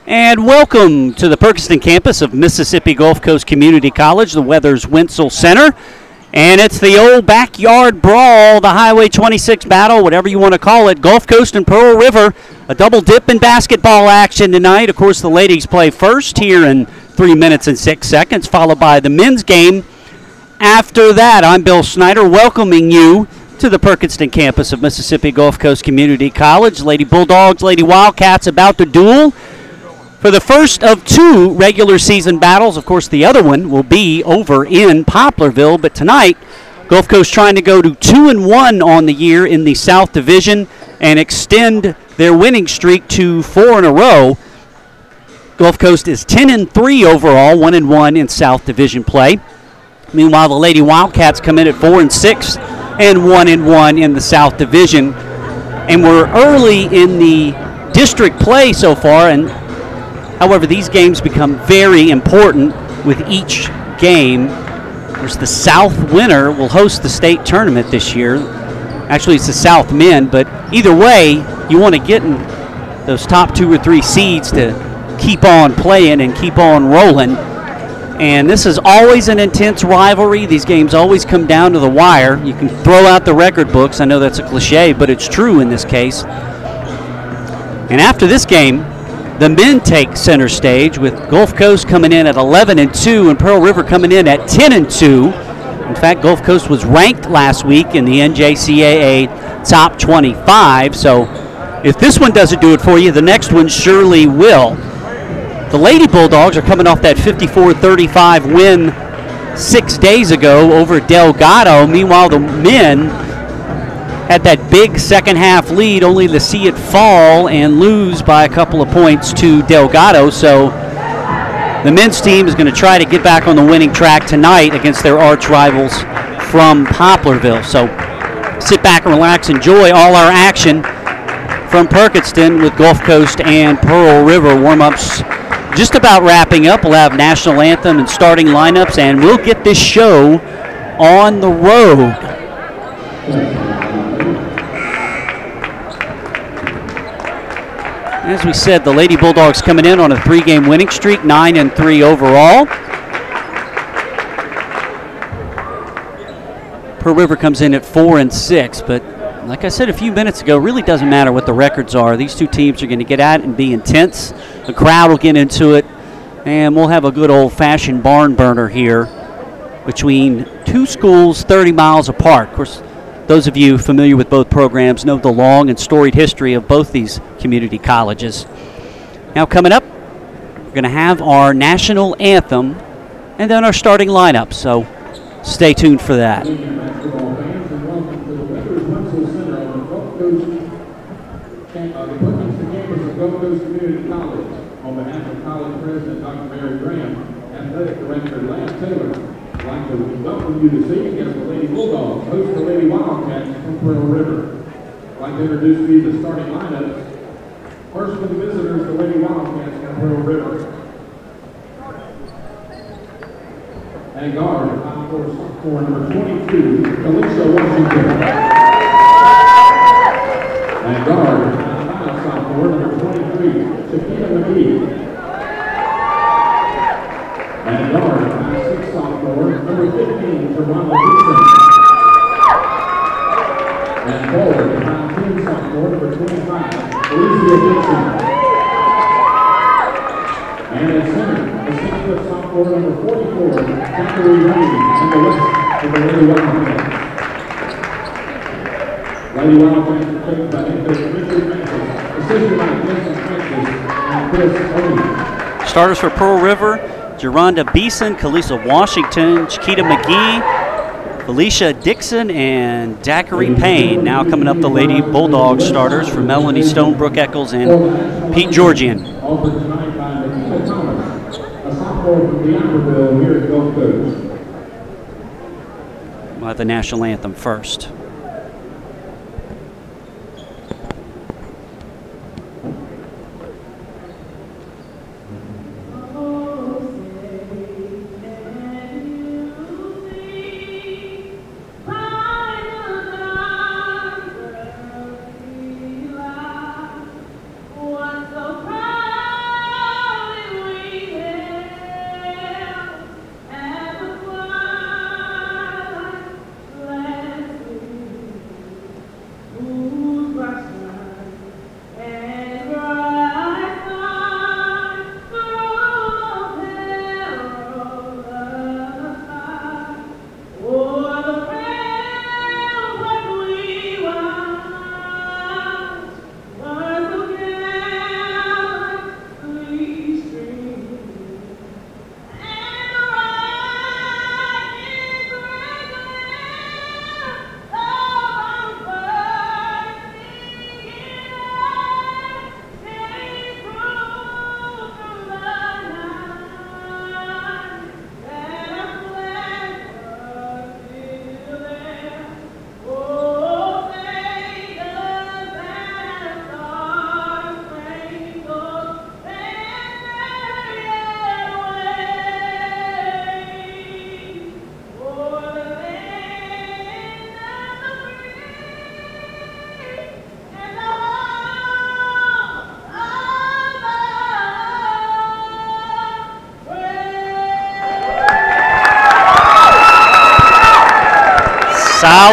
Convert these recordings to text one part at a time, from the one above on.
And welcome to the Perkinston campus of Mississippi Gulf Coast Community College, the Weathers Wenzel Center. And it's the old backyard brawl, the Highway 26 battle, whatever you want to call it. Gulf Coast and Pearl River, a double dip in basketball action tonight. Of course, the ladies play first here in 3 minutes and 6 seconds, followed by the men's game. After that, I'm Bill Snyder, welcoming you to the Perkinston campus of Mississippi Gulf Coast Community College. Lady Bulldogs, Lady Wildcats about to duel for the first of two regular season battles. Of course, the other one will be over in Poplarville, but tonight, Gulf Coast trying to go to 2-1 on the year in the South Division and extend their winning streak to 4 in a row. Gulf Coast is 10-3 overall, 1-1 in South Division play. Meanwhile, the Lady Wildcats come in at 4-6 and 1-1 in the South Division. And we're early in the district play so far, and however, these games become very important with each game. Of course, the South winner will host the state tournament this year. Actually, it's the South men, but either way, you want to get in those top 2 or 3 seeds to keep on playing and keep on rolling. And this is always an intense rivalry. These games always come down to the wire. You can throw out the record books. I know that's a cliche, but it's true in this case. And after this game, the men take center stage with Gulf Coast coming in at 11-2 and Pearl River coming in at 10-2. In fact, Gulf Coast was ranked last week in the NJCAA Top 25. So if this one doesn't do it for you, the next one surely will. The Lady Bulldogs are coming off that 54-35 win 6 days ago over Delgado. Meanwhile, the men had that big second half lead, only to see it fall and lose by a couple of points to Delgado. So the men's team is going to try to get back on the winning track tonight against their arch rivals from Poplarville. So sit back and relax, enjoy all our action from Perkinston with Gulf Coast and Pearl River. Warm-ups just about wrapping up. We'll have national anthem and starting lineups, and we'll get this show on the road. As we said, the Lady Bulldogs coming in on a 3-game winning streak, 9-3 overall. Pearl River comes in at 4-6, but like I said a few minutes ago, really doesn't matter what the records are. These two teams are going to get at it and be intense. The crowd will get into it, and we'll have a good old-fashioned barn burner here between two schools 30 miles apart. Of course, those of you familiar with both programs know the long and storied history of both these community colleges. Now coming up, we're going to have our national anthem and then our starting lineup, so stay tuned for that. Gulf Coast Community College, on behalf of College President Dr. Mary Graham, Athletic Director Lance Taylor, I'd like to welcome you this evening as the Lady Bulldogs host the Lady Wildcats from Pearl River. I'd like to introduce to you the starting lineups. First for the visitors, the Lady Wildcats from Pearl River. And guard, for number 22, Alicia Washington. And guard, sophomore, number 23, Shakita McGee. And guard, 5'6" sophomore, number 15, Tawana Gibson. And forward, 5'10" sophomore, number 25, Alicia Gibson. And at center, the 6' sophomore, number 44, Zachary Rain, and the left for the Lady Wildcats. Lady Wildcats are coached by head coach Richard Mathis. Starters for Pearl River, Geronda Beeson, Kalisa Washington, Chiquita McGee, Felicia Dixon, and Daiquiri Payne. Now coming up, the Lady Bulldog starters for Melanie Stone, Brooke Eccles, and Pete Georgian. Offered tonight by Nikita Thomas, a sophomore from Deonville here at Gulf Coast. We'll have the national anthem first.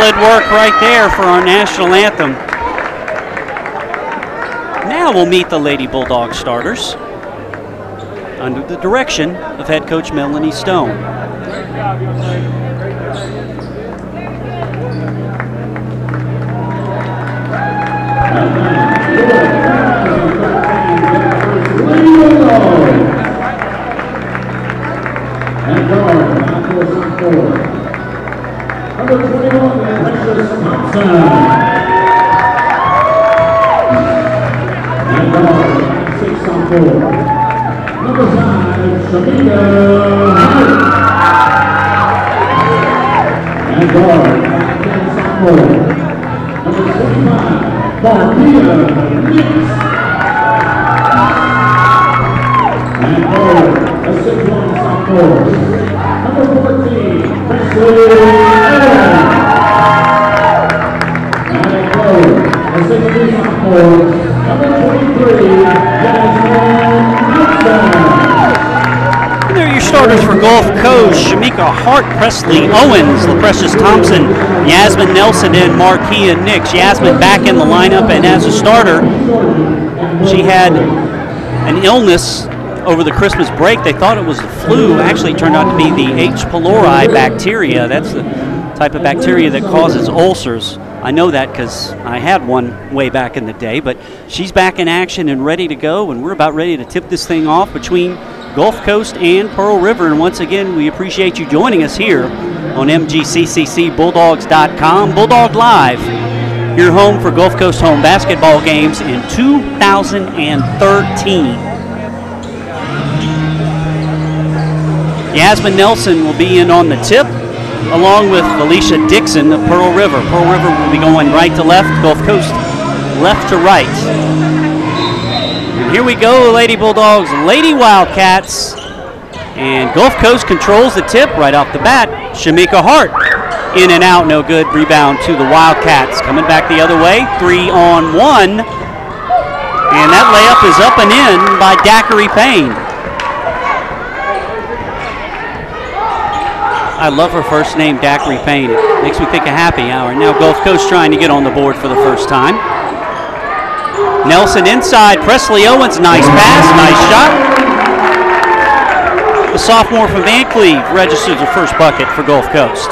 Solid work right there for our national anthem. Now we'll meet the Lady Bulldog starters under the direction of head coach Melanie Stone. And guard, number 21, Precious Thompson. And guard, 6 on 4. Number 5, Shamika Hart. And guard, 10 on 4. Number 25, Markia Nix. And guard, a 6-1 sophomore. Number 14, Presley Evans. And a guard, a 6-3 sophomore. Number 23, Jasmine Nelson. And there are your starters for Gulf Coast: Shamika Hart, Presley Owens, LaPrecious Thompson, Yasmin Nelson, and Markia Nix. Yasmin back in the lineup, and as a starter, she had an illness over the Christmas break. They thought it was the flu. Actually turned out to be the H. pylori bacteria. That's the type of bacteria that causes ulcers. I know that because I had one way back in the day, but she's back in action and ready to go, and we're about ready to tip this thing off between Gulf Coast and Pearl River. And once again, we appreciate you joining us here on MGCCCBulldogs.com. Bulldog Live, your home for Gulf Coast home basketball games in 2013. Yasmin Nelson will be in on the tip, along with Alicia Dixon of Pearl River. Pearl River will be going right to left, Gulf Coast left to right. And here we go, Lady Bulldogs, Lady Wildcats. And Gulf Coast controls the tip right off the bat. Shamika Hart, in and out, no good. Rebound to the Wildcats. Coming back the other way, 3-on-1. And that layup is up and in by Daiquiri Payne. I love her first name, Daiquiri Payne. It makes me think of happy hour. Now Gulf Coast trying to get on the board for the first time. Nelson inside, Presley Owens, nice pass, nice shot. The sophomore from Van Cleve registers the first bucket for Gulf Coast.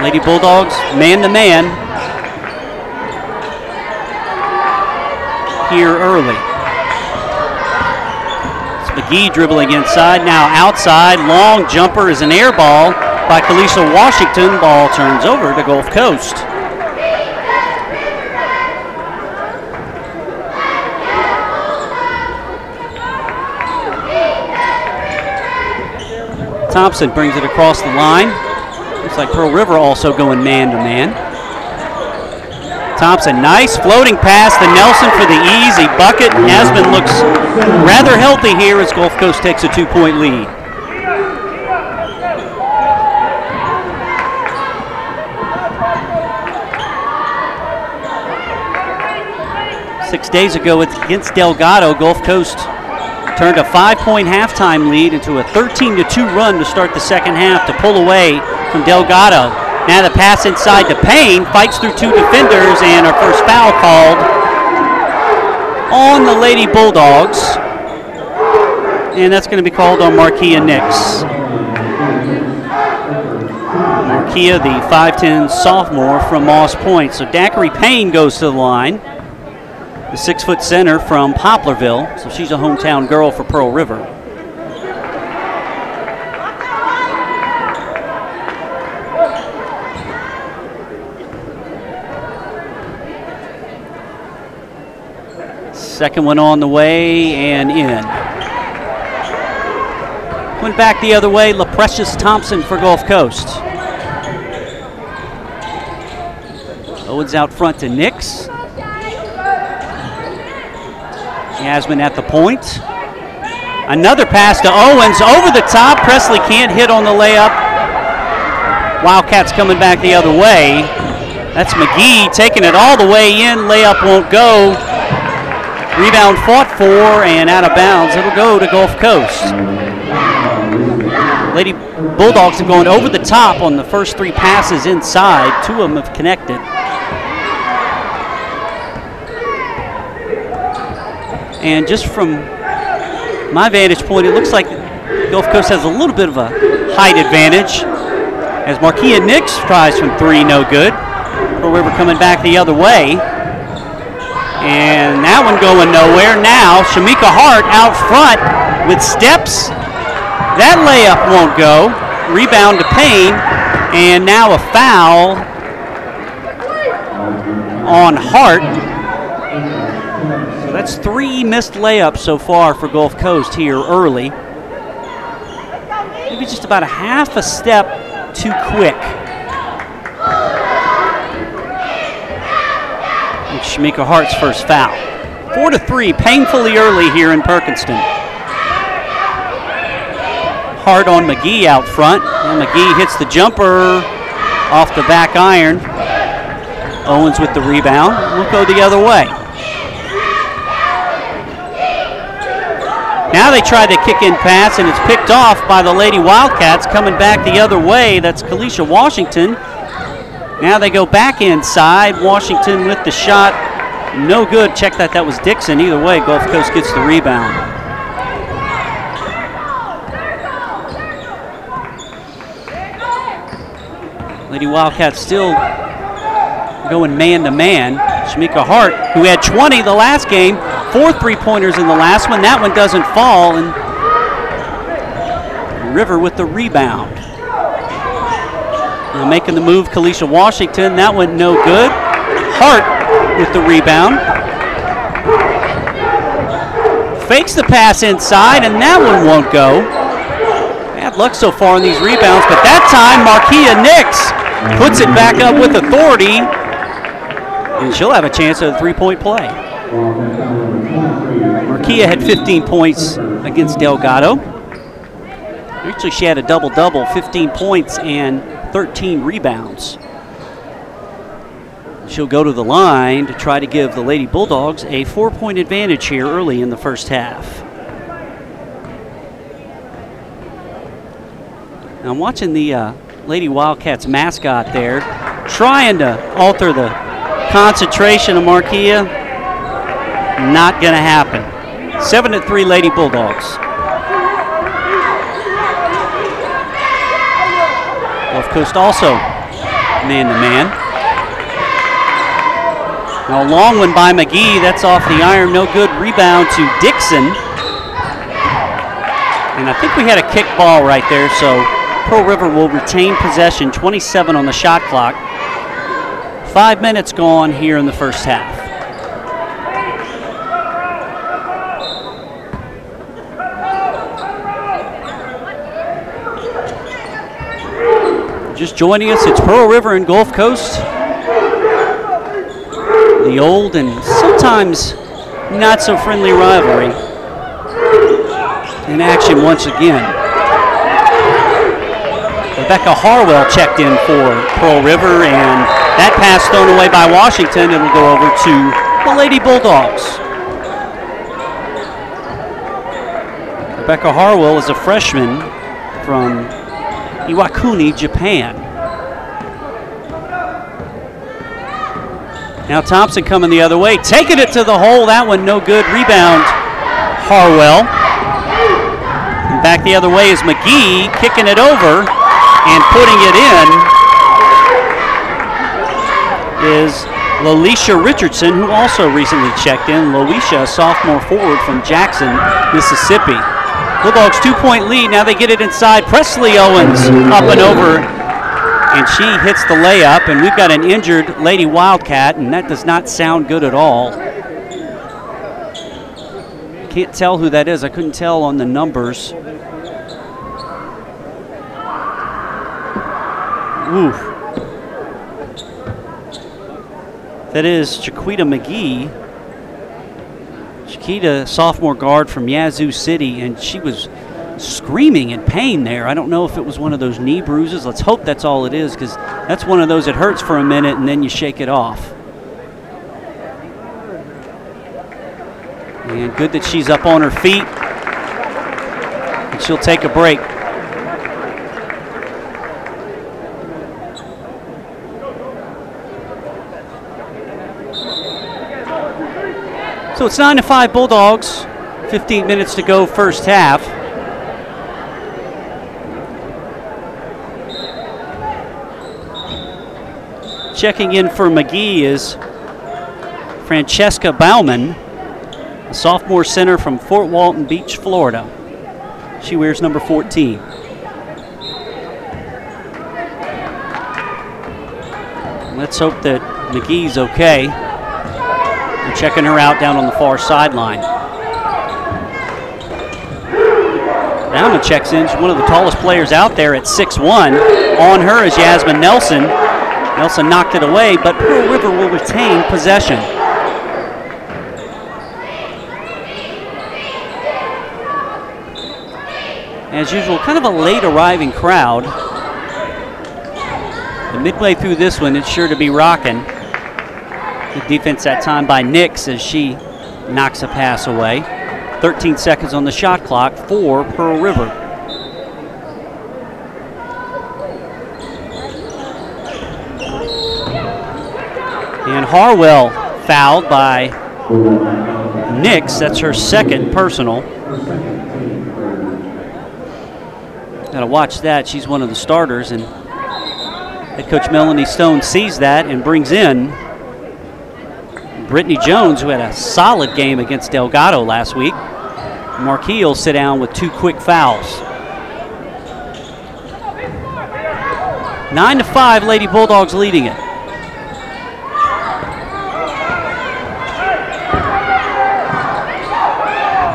Lady Bulldogs, man-to-man. Here early. It's McGee dribbling inside, now outside. Long jumper is an air ball by Kalisha Washington. Ball turns over to Gulf Coast. Thompson brings it across the line. Looks like Pearl River also going man-to-man. Thompson, nice floating pass to Nelson for the easy bucket. Yasmin looks rather healthy here as Gulf Coast takes a 2-point lead. Six days ago against Delgado, Gulf Coast turned a 5-point halftime lead into a 13-2 run to start the second half to pull away from Delgado. Now the pass inside to Payne, fights through two defenders, and our first foul called on the Lady Bulldogs. And that's going to be called on Markia Nix. Markia, the 5'10 sophomore from Moss Point. So Daiquiri Payne goes to the line, the 6-foot center from Poplarville. So she's a hometown girl for Pearl River. Second one on the way and in. Went back the other way, LaPrecious Thompson for Gulf Coast. Owens out front to Nix. Yasmin at the point. Another pass to Owens over the top. Presley can't hit on the layup. Wildcats coming back the other way. That's McGee taking it all the way in. Layup won't go. Rebound fought for and out of bounds. It'll go to Gulf Coast. Lady Bulldogs have gone over the top on the first 3 passes inside. 2 of them have connected. And just from my vantage point, it looks like Gulf Coast has a little bit of a height advantage as Marquia Nix tries from 3, no good. Pearl River coming back the other way. And that one going nowhere. Now Shamika Hart out front with steps. That layup won't go. Rebound to Payne. And now a foul on Hart. So that's 3 missed layups so far for Gulf Coast here early. Maybe just about a half a step too quick. And Shamika Hart's first foul. 4-3, painfully early here in Perkinston. Hart on McGee out front. And McGee hits the jumper off the back iron. Owens with the rebound. We'll go the other way. Now they try the kick-in pass, and it's picked off by the Lady Wildcats. Coming back the other way, that's Kalisha Washington. Now they go back inside. Washington with the shot. No good. Check that. That was Dixon. Either way, Gulf Coast gets the rebound. Lady Wildcats still going man-to-man. Shamika Hart, who had 20 the last game, 4 3-pointers in the last one. That one doesn't fall, and River with the rebound. Now making the move, Kalisha Washington. That one no good. Hart with the rebound. Fakes the pass inside, and that one won't go. Bad luck so far on these rebounds, but that time Marquia Nix puts it back up with authority, and she'll have a chance at a 3-point play. Marquia had 15 points against Delgado. Actually, she had a double-double, 15 points and 13 rebounds. She'll go to the line to try to give the Lady Bulldogs a 4-point advantage here early in the first half. Now I'm watching the Lady Wildcats mascot there, trying to alter the concentration of Marquia. Not going to happen. 7-3 Lady Bulldogs. Gulf Coast also man-to-man. Now a long one by McGee. That's off the iron. No good. Rebound to Dixon. And I think we had a kick ball right there, so Pearl River will retain possession. 27 on the shot clock. 5 minutes gone here in the first half. Just joining us, it's Pearl River and Gulf Coast. The old and sometimes not so friendly rivalry in action once again. Rebecca Harwell checked in for Pearl River, and that pass thrown away by Washington. It'll go over to the Lady Bulldogs. Rebecca Harwell is a freshman from Iwakuni, Japan. Now Thompson coming the other way, taking it to the hole. That one no good. Rebound, Harwell. And back the other way is McGee, kicking it over and putting it in is Lolisha Richardson, who also recently checked in. Lolisha, a sophomore forward from Jackson, Mississippi. Bulldogs 2-point lead. Now they get it inside. Presley Owens up and over, and she hits the layup, and we've got an injured Lady Wildcat, and that does not sound good at all. Can't tell who that is. I couldn't tell on the numbers. Oof. That is Chiquita McGee. Chiquita, sophomore guard from Yazoo City, and she was screaming in pain there. I don't know if it was one of those knee bruises. Let's hope that's all it is, because that's one of those that hurts for a minute and then you shake it off. And good that she's up on her feet. And she'll take a break. So it's 9-5 Bulldogs. 15 minutes to go first half. Checking in for McGee is Francesca Bauman, a sophomore center from Fort Walton Beach, Florida. She wears number 14. Let's hope that McGee's okay. We're checking her out down on the far sideline. Bauman checks in. She's one of the tallest players out there at 6'1". On her is Yasmin Nelson. Nelson knocked it away, but Pearl River will retain possession. As usual, kind of a late arriving crowd. And midway through this one, it's sure to be rocking. Good defense that time by Nix as she knocks a pass away. 13 seconds on the shot clock for Pearl River. And Harwell fouled by Nix. That's her second personal. Got to watch that. She's one of the starters, and head coach Melanie Stone sees that and brings in Brittany Jones, who had a solid game against Delgado last week. Marquis will sit down with 2 quick fouls. 9-5, Lady Bulldogs leading it.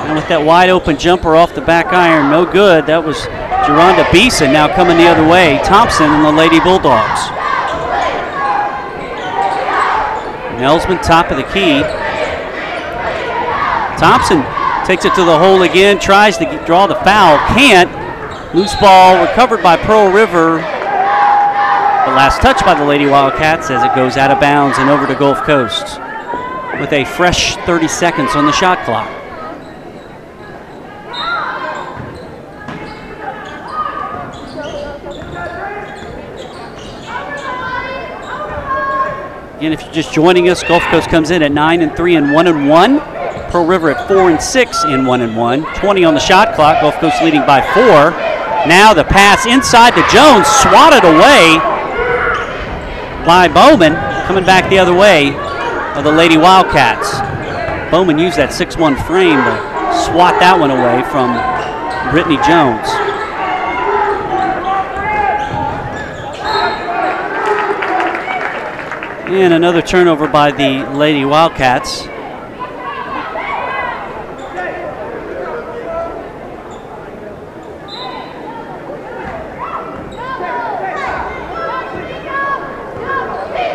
And with that wide open jumper off the back iron, no good. That was Geronda Beeson now coming the other way. Thompson and the Lady Bulldogs. Nelsman top of the key. Thompson takes it to the hole again, tries to draw the foul, can't. Loose ball recovered by Pearl River. The last touch by the Lady Wildcats as it goes out of bounds and over to Gulf Coast with a fresh 30 seconds on the shot clock. Again, if you're just joining us, Gulf Coast comes in at 9-3 and 1-1. Pearl River at 4-6 and 1-1. 20 on the shot clock. Gulf Coast leading by 4. Now the pass inside to Jones, swatted away by Bowman. Coming back the other way of the Lady Wildcats. Bowman used that 6'1" frame to swat that one away from Brittany Jones. And another turnover by the Lady Wildcats.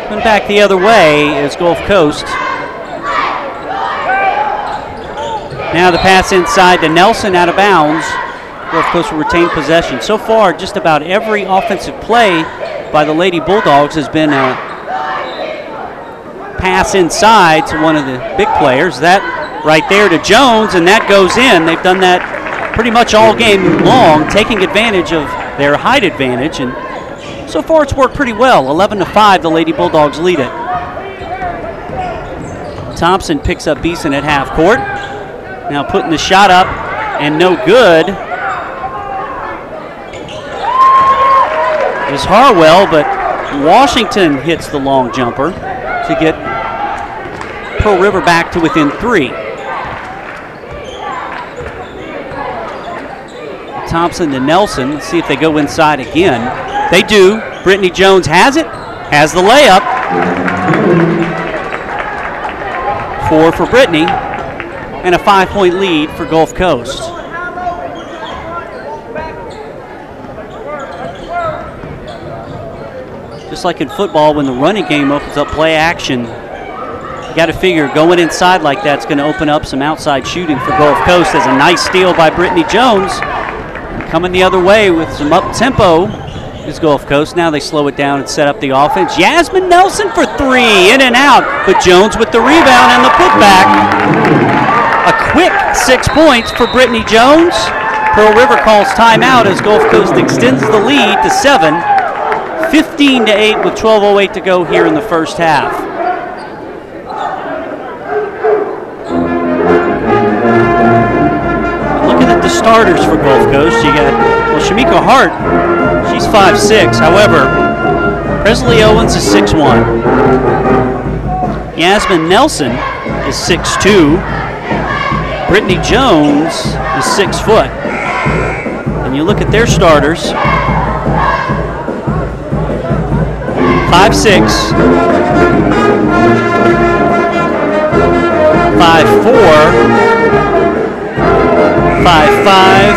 Coming back the other way is Gulf Coast. Now the pass inside to Nelson, out of bounds. Gulf Coast will retain possession. So far, just about every offensive play by the Lady Bulldogs has been a pass inside to one of the big players. That right there to Jones, and that goes in. They've done that pretty much all game long, taking advantage of their height advantage, and so far it's worked pretty well. 11-5, the Lady Bulldogs lead it. Thompson picks up Beeson at half court. Now putting the shot up, and no good. It was Harwell, but Washington hits the long jumper to get Pearl River back to within 3. Thompson to Nelson. Let's see if they go inside again. They do. Brittany Jones has it. Has the layup. 4 for Brittany. And a 5-point lead for Gulf Coast. Just like in football, when the running game opens up play action, you got to figure going inside like that's going to open up some outside shooting for Gulf Coast. There's a nice steal by Brittany Jones. Coming the other way with some up-tempo is Gulf Coast. Now they slow it down and set up the offense. Yasmin Nelson for 3, in and out. But Jones with the rebound and the putback. a quick 6 points for Brittany Jones. Pearl River calls timeout as Gulf Coast extends the lead to 7, 15-8 with 12:08 to go here in the first half. Looking at the starters for Gulf Coast, you got, well, Shamika Hart, she's 5'6". However, Presley Owens is 6'1". Yasmin Nelson is 6'2". Brittany Jones is 6 foot. And you look at their starters, 5'6", 5'4", 5'5",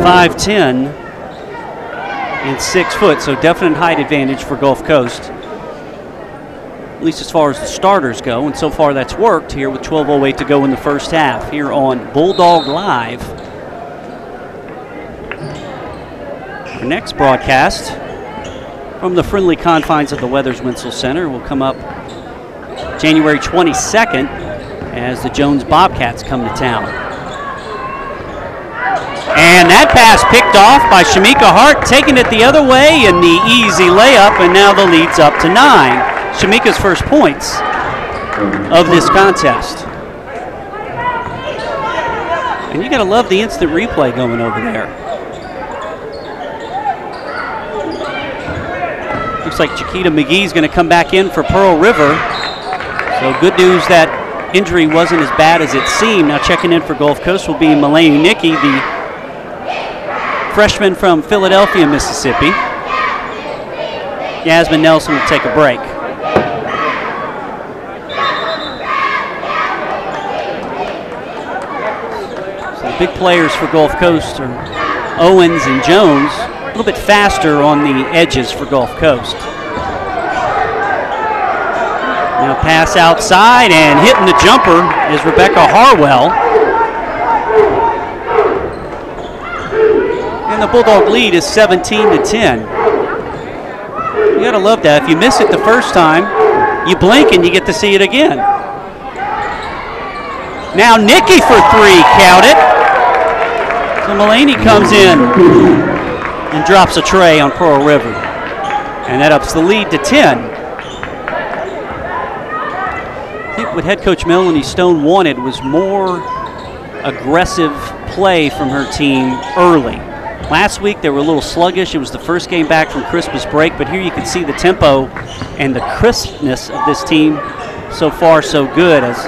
5'10", and 6 foot. So definite height advantage for Gulf Coast, at least as far as the starters go. And so far that's worked here with 12:08 to go in the first half here on Bulldog Live. Our next broadcast from the friendly confines of the Weathers Winsel Center will come up January 22nd as the Jones Bobcats come to town. And that pass picked off by Shamika Hart, taking it the other way in the easy layup, and now the lead's up to 9. Shamika's first points of this contest. And you gotta love the instant replay going over there. Looks like Chiquita McGee's gonna come back in for Pearl River. So good news that injury wasn't as bad as it seemed. Now checking in for Gulf Coast will be Mulaney Nicky, the freshman from Philadelphia, Mississippi. Yasmin Nelson will take a break. So the big players for Gulf Coast are Owens and Jones, a little bit faster on the edges for Gulf Coast. Now pass outside, and hitting the jumper is Rebecca Harwell. And the Bulldog lead is 17-10. You gotta love that. If you miss it the first time, you blink and you get to see it again. Now Nicky for 3, count it. So Mulaney comes in and drops a tray on Pearl River. And that ups the lead to 10. I think what head coach Melanie Stone wanted was more aggressive play from her team early. Last week they were a little sluggish. It was the first game back from Christmas break, but here you can see the tempo and the crispness of this team so far so good, as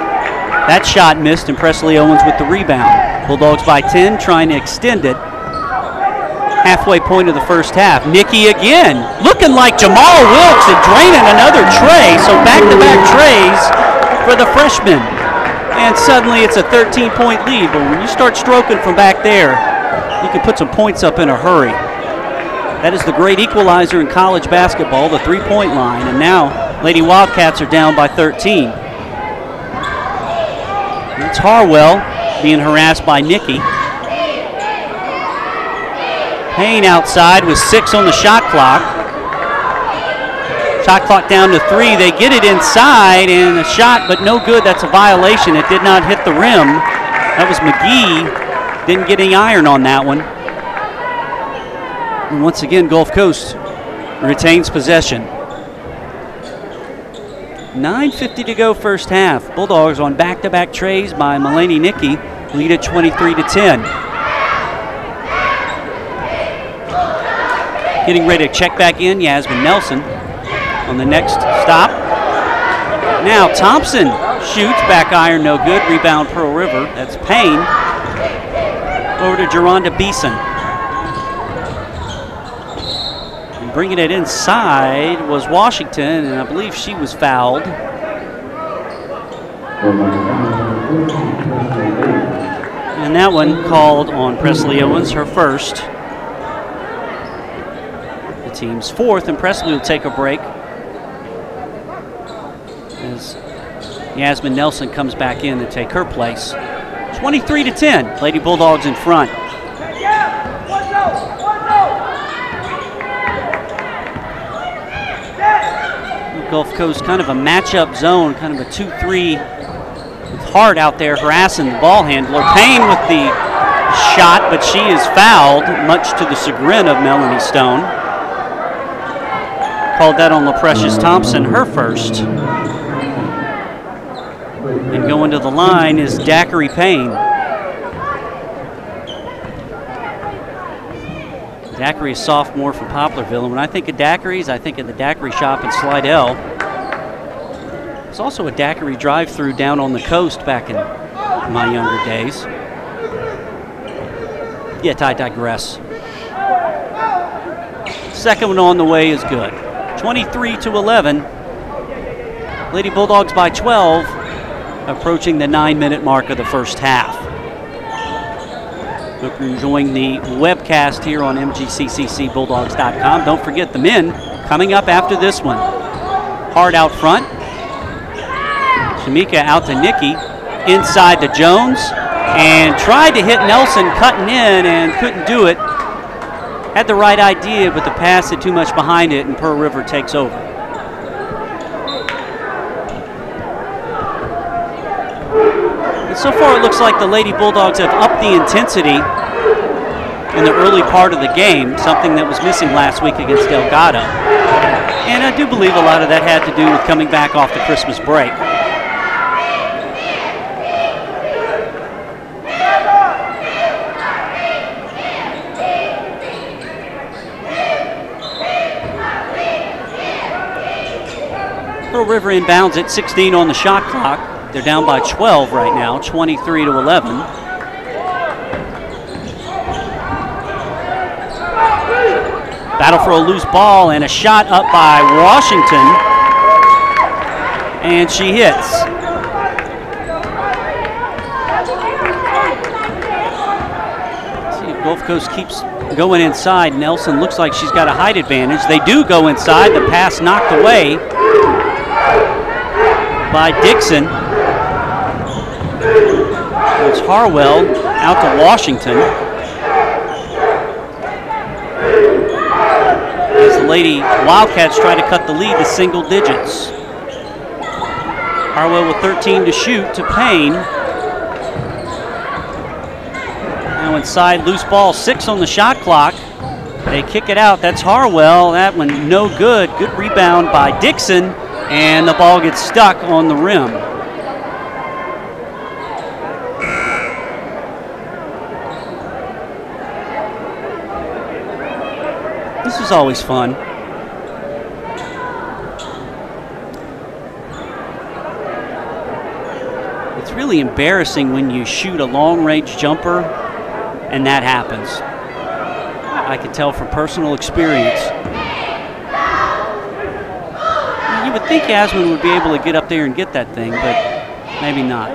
that shot missed and Presley Owens with the rebound. Bulldogs by 10, trying to extend it. Halfway point of the first half. Nicky again, looking like Jamal Wilkes and draining another tray, so back-to-back trays for the freshman. And suddenly it's a 13-point lead, but when you start stroking from back there, you can put some points up in a hurry. That is the great equalizer in college basketball, the three-point line. And now Lady Wildcats are down by 13. It's Harwell being harassed by Nicky. Payne outside with 6 on the shot clock. Shot clock down to 3. They get it inside, and a shot, but no good. That's a violation. It did not hit the rim. That was McGee. Didn't get any iron on that one. And once again, Gulf Coast retains possession. 9:50 to go first half. Bulldogs on back-to-back trays by Mulaney Nicky, lead at 23-10. Getting ready to check back in, Yasmin Nelson on the next stop. Now Thompson shoots, back iron, no good. Rebound Pearl River. That's Payne. Over to Geronda Beeson. And bringing it inside was Washington, and I believe she was fouled. And that one called on Presley Owens, her first. The team's fourth, and Presley will take a break as Yasmin Nelson comes back in to take her place. 23-10, Lady Bulldogs in front. Gulf Coast kind of a matchup zone, kind of a 2-3 with Hart out there harassing the ball handler. Payne with the shot, but she is fouled, much to the chagrin of Melanie Stone. Called that on LaPrecious Thompson, her first. And going to the line is Daiquiri Payne. Daiquiri is sophomore from Poplarville, and when I think of daiquiris, I think of the Daiquiri shop in Slidell. There's also a daiquiri drive-through down on the coast back in my younger days. Yet I digress. Second one on the way is good. 23-11. Lady Bulldogs by 12, approaching the 9-minute mark of the first half. Hope you're enjoying the webcast here on mgccbulldogs.com. Don't forget the men coming up after this one. Hart out front. Shamika out to Nikki. Inside to Jones. And tried to hit Nelson cutting in and couldn't do it. Had the right idea, but the pass had too much behind it, and Pearl River takes over. So far, it looks like the Lady Bulldogs have upped the intensity in the early part of the game, something that was missing last week against Delgado. And I do believe a lot of that had to do with coming back off the Christmas break. Pearl River inbounds at 16 on the shot clock. They're down by 12 right now, 23-11. Battle for a loose ball and a shot up by Washington. And she hits. See if Gulf Coast keeps going inside. Nelson looks like she's got a height advantage. They do go inside. The pass knocked away by Dixon. It's Harwell out to Washington. As the Lady Wildcats try to cut the lead to single digits. Harwell with 13 to shoot to Payne. Now inside, loose ball, 6 on the shot clock. They kick it out. That's Harwell. That one no good. Good rebound by Dixon. And the ball gets stuck on the rim. This is always fun. It's really embarrassing when you shoot a long-range jumper and that happens. I can tell from personal experience. You would think Yasmin would be able to get up there and get that thing, but maybe not.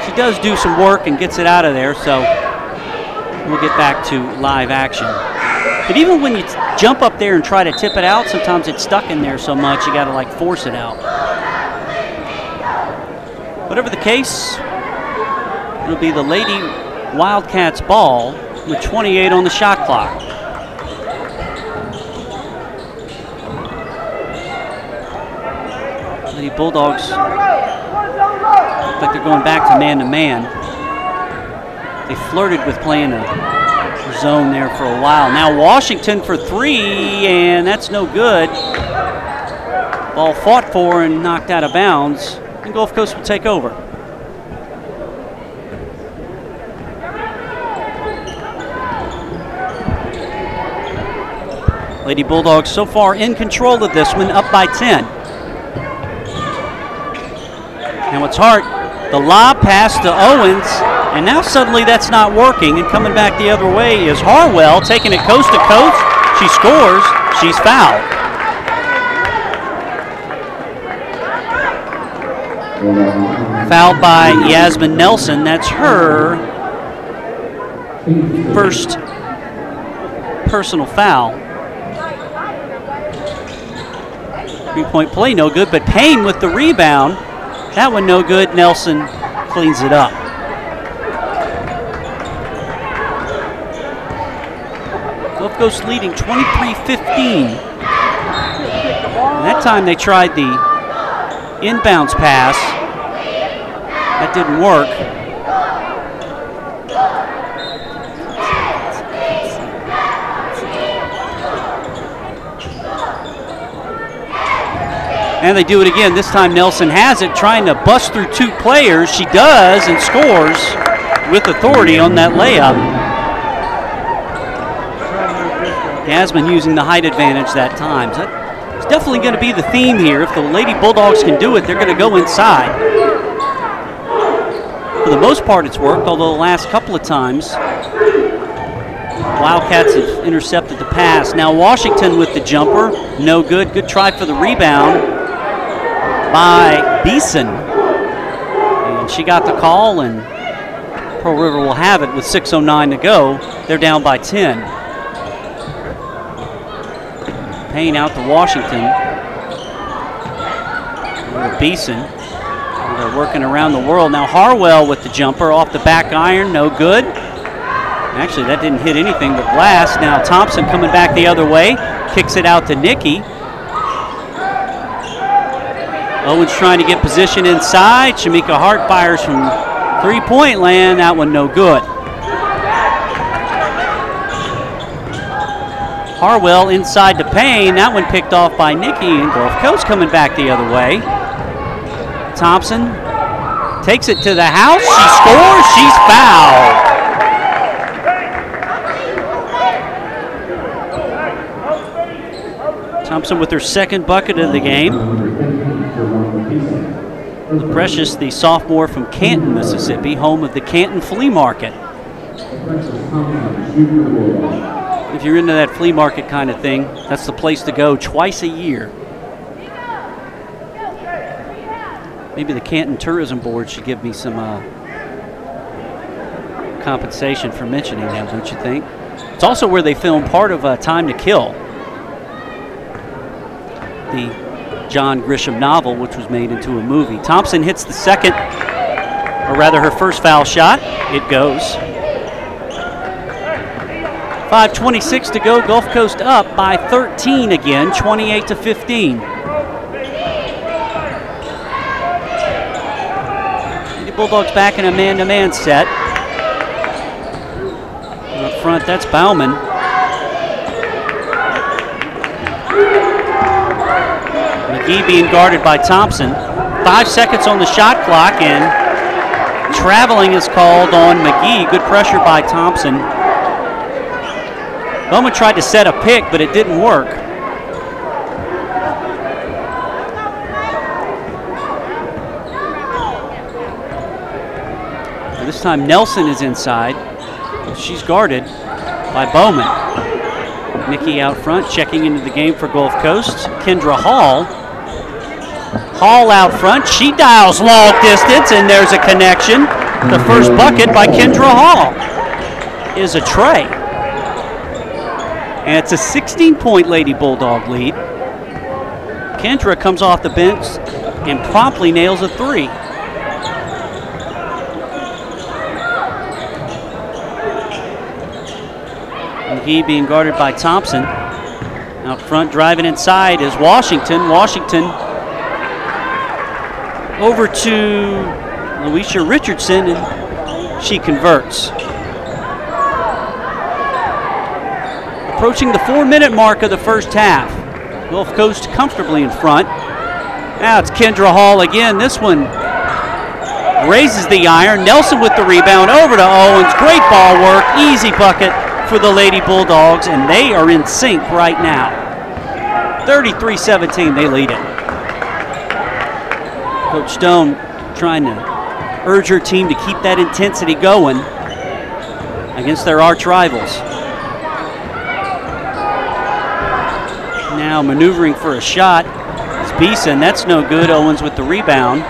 She does do some work and gets it out of there, so we'll get back to live action. But even when you jump up there and try to tip it out, sometimes it's stuck in there so much you got to like force it out. Whatever the case, it'll be the Lady Wildcats ball with 28 on the shot clock. Lady Bulldogs look like they're going back to man-to-man. They flirted with playing a zone there for a while. Now Washington for 3, and that's no good. Ball fought for and knocked out of bounds, and Gulf Coast will take over. Lady Bulldogs so far in control of this one, up by 10. Now it's Hart, the lob pass to Owens, and now suddenly that's not working, and coming back the other way is Harwell, taking it coast to coast. She scores, she's fouled. Fouled by Yasmin Nelson. That's her first personal foul. 3-point play, no good, but Payne with the rebound. That one no good. Nelson cleans it up. Gulf Coast leading 23-15. That time they tried the Inbounds pass. That didn't work. And they do it again. This time Nelson has it, trying to bust through 2 players. She does and scores with authority on that layup. Yasmin using the height advantage that time. So it's definitely going to be the theme here. If the Lady Bulldogs can do it, they're going to go inside. For the most part, it's worked, although the last couple of times, Wildcats have intercepted the pass. Now Washington with the jumper. No good. Good try for the rebound by Beeson. And she got the call, and Pearl River will have it with 6:09 to go. They're down by 10. Payne out to Washington. Beeson. They're working around the world. Now Harwell with the jumper off the back iron. No good. Actually, that didn't hit anything but glass. Now Thompson coming back the other way. Kicks it out to Nikki. Owens trying to get position inside. Shamika Hart fires from three-point land. That one no good. Harwell inside to Payne. That one picked off by Nikki, and Gulf Coast coming back the other way. Thompson takes it to the house. She scores. She's fouled. Thompson with her second bucket of the game. Precious, the sophomore from Canton, Mississippi, home of the Canton Flea Market. If you're into that flea market kind of thing, that's the place to go twice a year. Maybe the Canton Tourism Board should give me some compensation for mentioning that, don't you think? It's also where they filmed part of Time to Kill, the John Grisham novel, which was made into a movie. Thompson hits the second, or rather her first foul shot. It goes. 5:26 to go. Gulf Coast up by 13 again, 28-15. The Bulldogs back in a man-to-man set. Up front, that's Bauman. McGee being guarded by Thompson. 5 seconds on the shot clock, and traveling is called on McGee. Good pressure by Thompson. Bowman tried to set a pick, but it didn't work. And this time Nelson is inside. She's guarded by Bowman. Nikki out front, checking into the game for Gulf Coast. Kendra Hall. Hall out front. She dials long distance, and there's a connection. The first bucket by Kendra Hall is a tray. And it's a 16-point Lady Bulldog lead. Kendra comes off the bench and promptly nails a three. McGee being guarded by Thompson. Out front, driving inside is Washington. Washington over to Louisa Richardson, and she converts. Approaching the 4-minute mark of the first half. Gulf Coast comfortably in front. Now it's Kendra Hall again. This one raises the iron. Nelson with the rebound over to Owens. Great ball work. Easy bucket for the Lady Bulldogs, and they are in sync right now. 33-17, they lead it. Coach Stone trying to urge her team to keep that intensity going against their arch rivals. Now maneuvering for a shot is Beeson. That's no good. Owens with the rebound.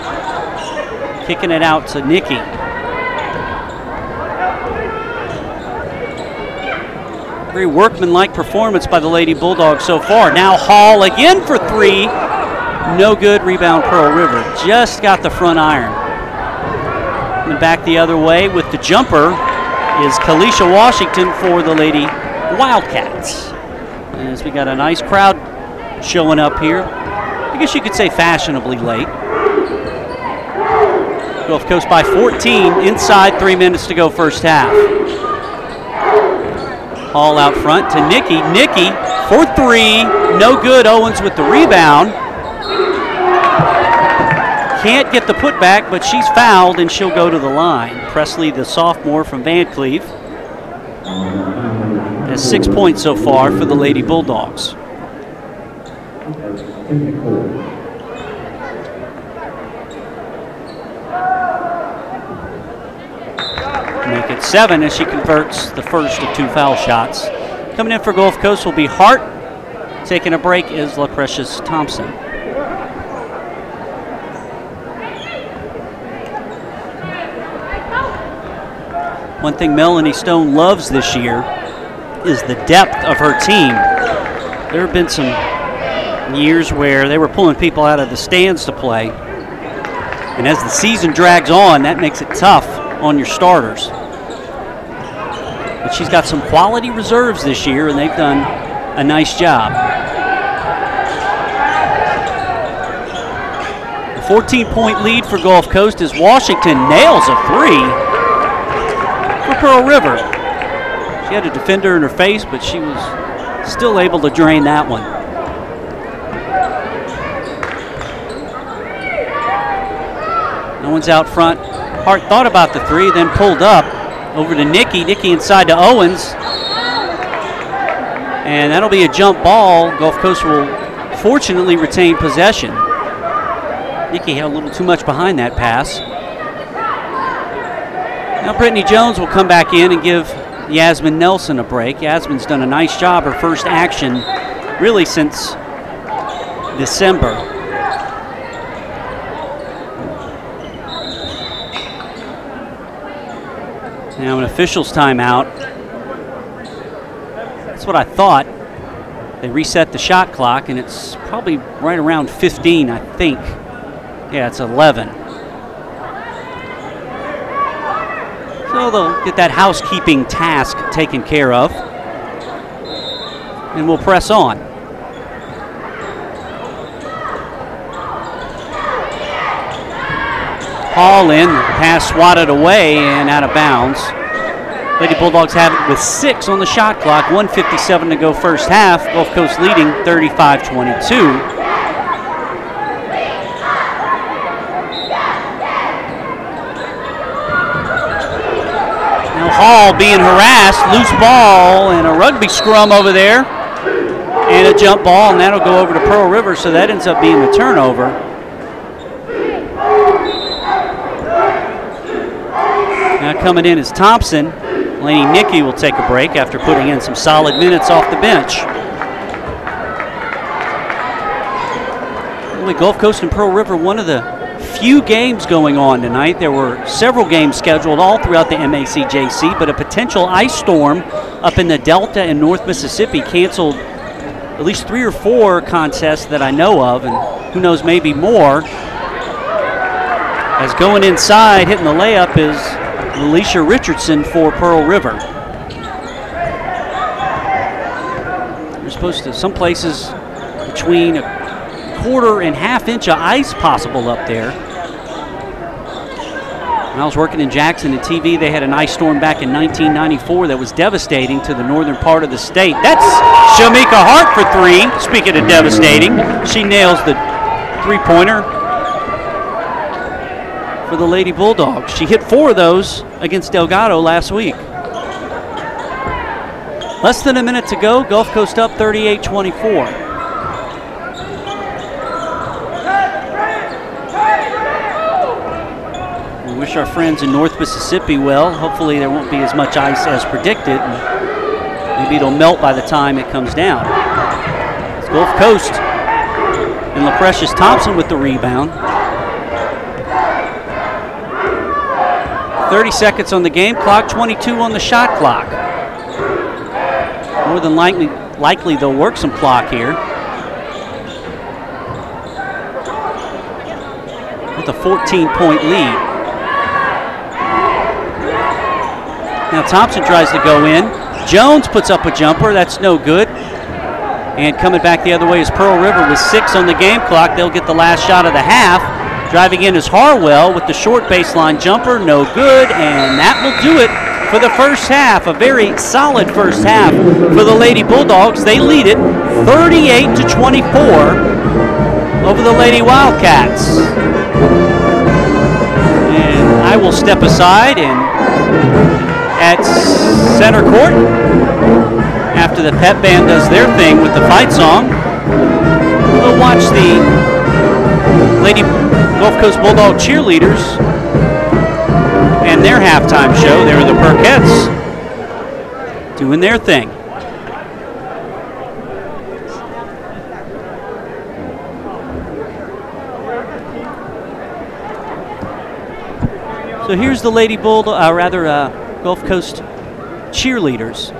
Kicking it out to Nikki. Very workmanlike performance by the Lady Bulldogs so far. Now Hall again for three. No good. Rebound Pearl River. Just got the front iron. And back the other way with the jumper is Kalisha Washington for the Lady Wildcats. As we got a nice crowd showing up here. I guess you could say fashionably late. Gulf Coast by 14, inside 3 minutes to go first half. Hall out front to Nikki. Nikki for three, no good. Owens with the rebound. Can't get the putback, but she's fouled and she'll go to the line. Presley, the sophomore from Van Cleve, has 6 points so far for the Lady Bulldogs. Make it 7 as she converts the first of 2 foul shots. Coming in for Gulf Coast will be Hart. Taking a break is LaPrecious Thompson. One thing Melanie Stone loves this year is the depth of her team. There have been some years where they were pulling people out of the stands to play. And as the season drags on, that makes it tough on your starters. But she's got some quality reserves this year, and they've done a nice job. A 14-point lead for Gulf Coast as Washington nails a three for Pearl River. She had a defender in her face, but she was still able to drain that one. No one's out front. Hart thought about the three, then pulled up over to Nikki. Nikki inside to Owens. And that'll be a jump ball. Gulf Coast will fortunately retain possession. Nikki had a little too much behind that pass. Now Brittany Jones will come back in and give Yasmin Nelson a break. Yasmin's done a nice job, her first action really since December. Now an official's timeout. That's what I thought. They reset the shot clock, and it's probably right around 15, I think. Yeah, it's 11. So they'll get that housekeeping task taken care of, and we'll press on. Hall in, pass swatted away and out of bounds. Lady Bulldogs have it with 6 on the shot clock, 1:57 to go first half. Gulf Coast leading 35-22. Now Hall being harassed, loose ball and a rugby scrum over there and a jump ball, and that'll go over to Pearl River, so that ends up being the turnover. Now coming in is Thompson. Lady Nikki will take a break after putting in some solid minutes off the bench. Really, Gulf Coast and Pearl River, one of the few games going on tonight. There were several games scheduled all throughout the MACJC, but a potential ice storm up in the Delta and North Mississippi canceled at least 3 or 4 contests that I know of, and who knows, maybe more. As going inside, hitting the layup is Alicia Richardson for Pearl River. You're supposed to, some places between a quarter and half-inch of ice possible up there. When I was working in Jackson and TV, they had an ice storm back in 1994 that was devastating to the northern part of the state. That's Shamika Hart for 3. Speaking of devastating, she nails the three-pointer for the Lady Bulldogs. She hit 4 of those against Delgado last week. Less than a minute to go. Gulf Coast up 38-24. We wish our friends in North Mississippi well. Hopefully there won't be as much ice as predicted. And maybe it'll melt by the time it comes down. It's Gulf Coast and LaPrecious Thompson with the rebound. 30 seconds on the game clock, 22 on the shot clock. More than likely they'll work some clock here. With a 14-point lead. Now Thompson tries to go in. Jones puts up a jumper, that's no good. And coming back the other way is Pearl River with 6 on the game clock. They'll get the last shot of the half. Driving in is Harwell with the short baseline jumper, no good, and that will do it for the first half. A very solid first half for the Lady Bulldogs. They lead it 38-24 over the Lady Wildcats. And I will step aside and at center court, after the pep band does their thing with the fight song, we'll watch the Lady Gulf Coast Bulldog cheerleaders and their halftime show. There are the Perkettes doing their thing. So here's the Lady Bulldog, Gulf Coast cheerleaders.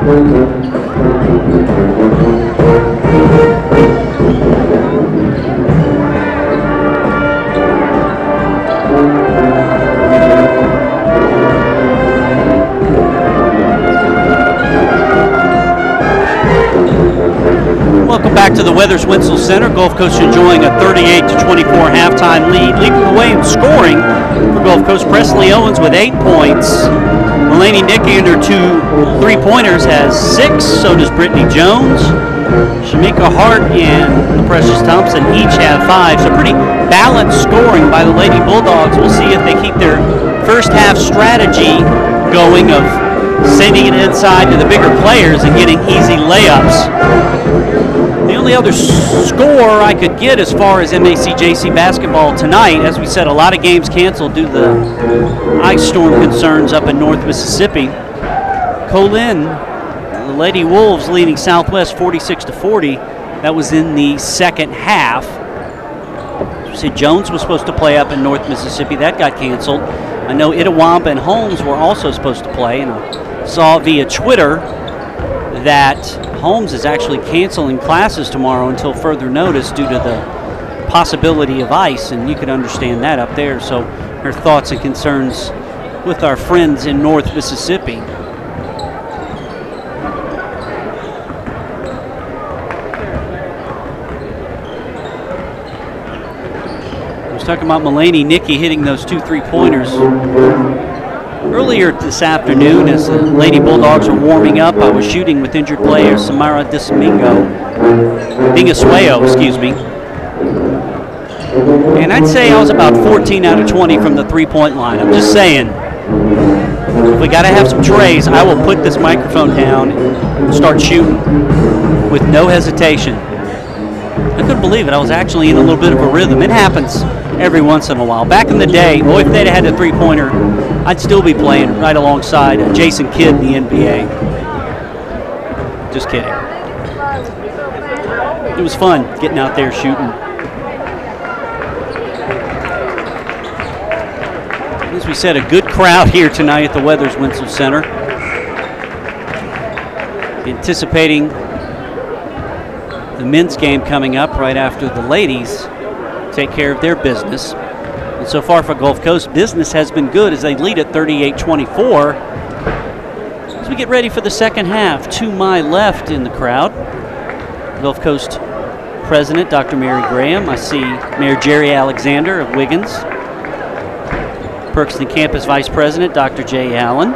Welcome back to the Weathers Wenzel Center. Gulf Coast enjoying a 38-24 halftime lead. Leading the way in scoring for Gulf Coast, Presley Owens with 8 points. Mulaney Nicky and her 2 3-pointers has 6. So does Brittany Jones. Shamika Hart and Precious Thompson each have 5. So pretty balanced scoring by the Lady Bulldogs. We'll see if they keep their first half strategy going of sending it inside to the bigger players and getting easy layups. The only other score I could get as far as MACJC basketball tonight, as we said, a lot of games canceled due to the ice storm concerns up in North Mississippi. Colin, the Lady Wolves leading Southwest 46-40. That was in the second half. As we said, Jones was supposed to play up in North Mississippi. That got canceled. I know Itawamba and Holmes were also supposed to play, and I saw via Twitter that Holmes is actually canceling classes tomorrow until further notice due to the possibility of ice, and you can understand that up there. So her thoughts and concerns with our friends in North Mississippi. I was talking about Mulaney Nicky hitting those 2 3-pointers. Earlier this afternoon, as the Lady Bulldogs were warming up, I was shooting with injured player Samara Dinguisueo, excuse me. And I'd say I was about 14 out of 20 from the 3-point line. I'm just saying, if we got to have some trays, I will put this microphone down and start shooting with no hesitation. I couldn't believe it. I was actually in a little bit of a rhythm. It happens every once in a while. Back in the day, boy, if they'd had a 3-pointer, I'd still be playing right alongside Jason Kidd in the NBA. Just kidding. It was fun getting out there shooting. As we said, a good crowd here tonight at the Weathers Wenzel Center. Anticipating the men's game coming up right after the ladies take care of their business. And so far for Gulf Coast, business has been good as they lead at 38-24. As we get ready for the second half, to my left in the crowd, Gulf Coast President Dr. Mary Graham. I see Mayor Jerry Alexander of Wiggins. Perkston Campus Vice President Dr. Jay Allen.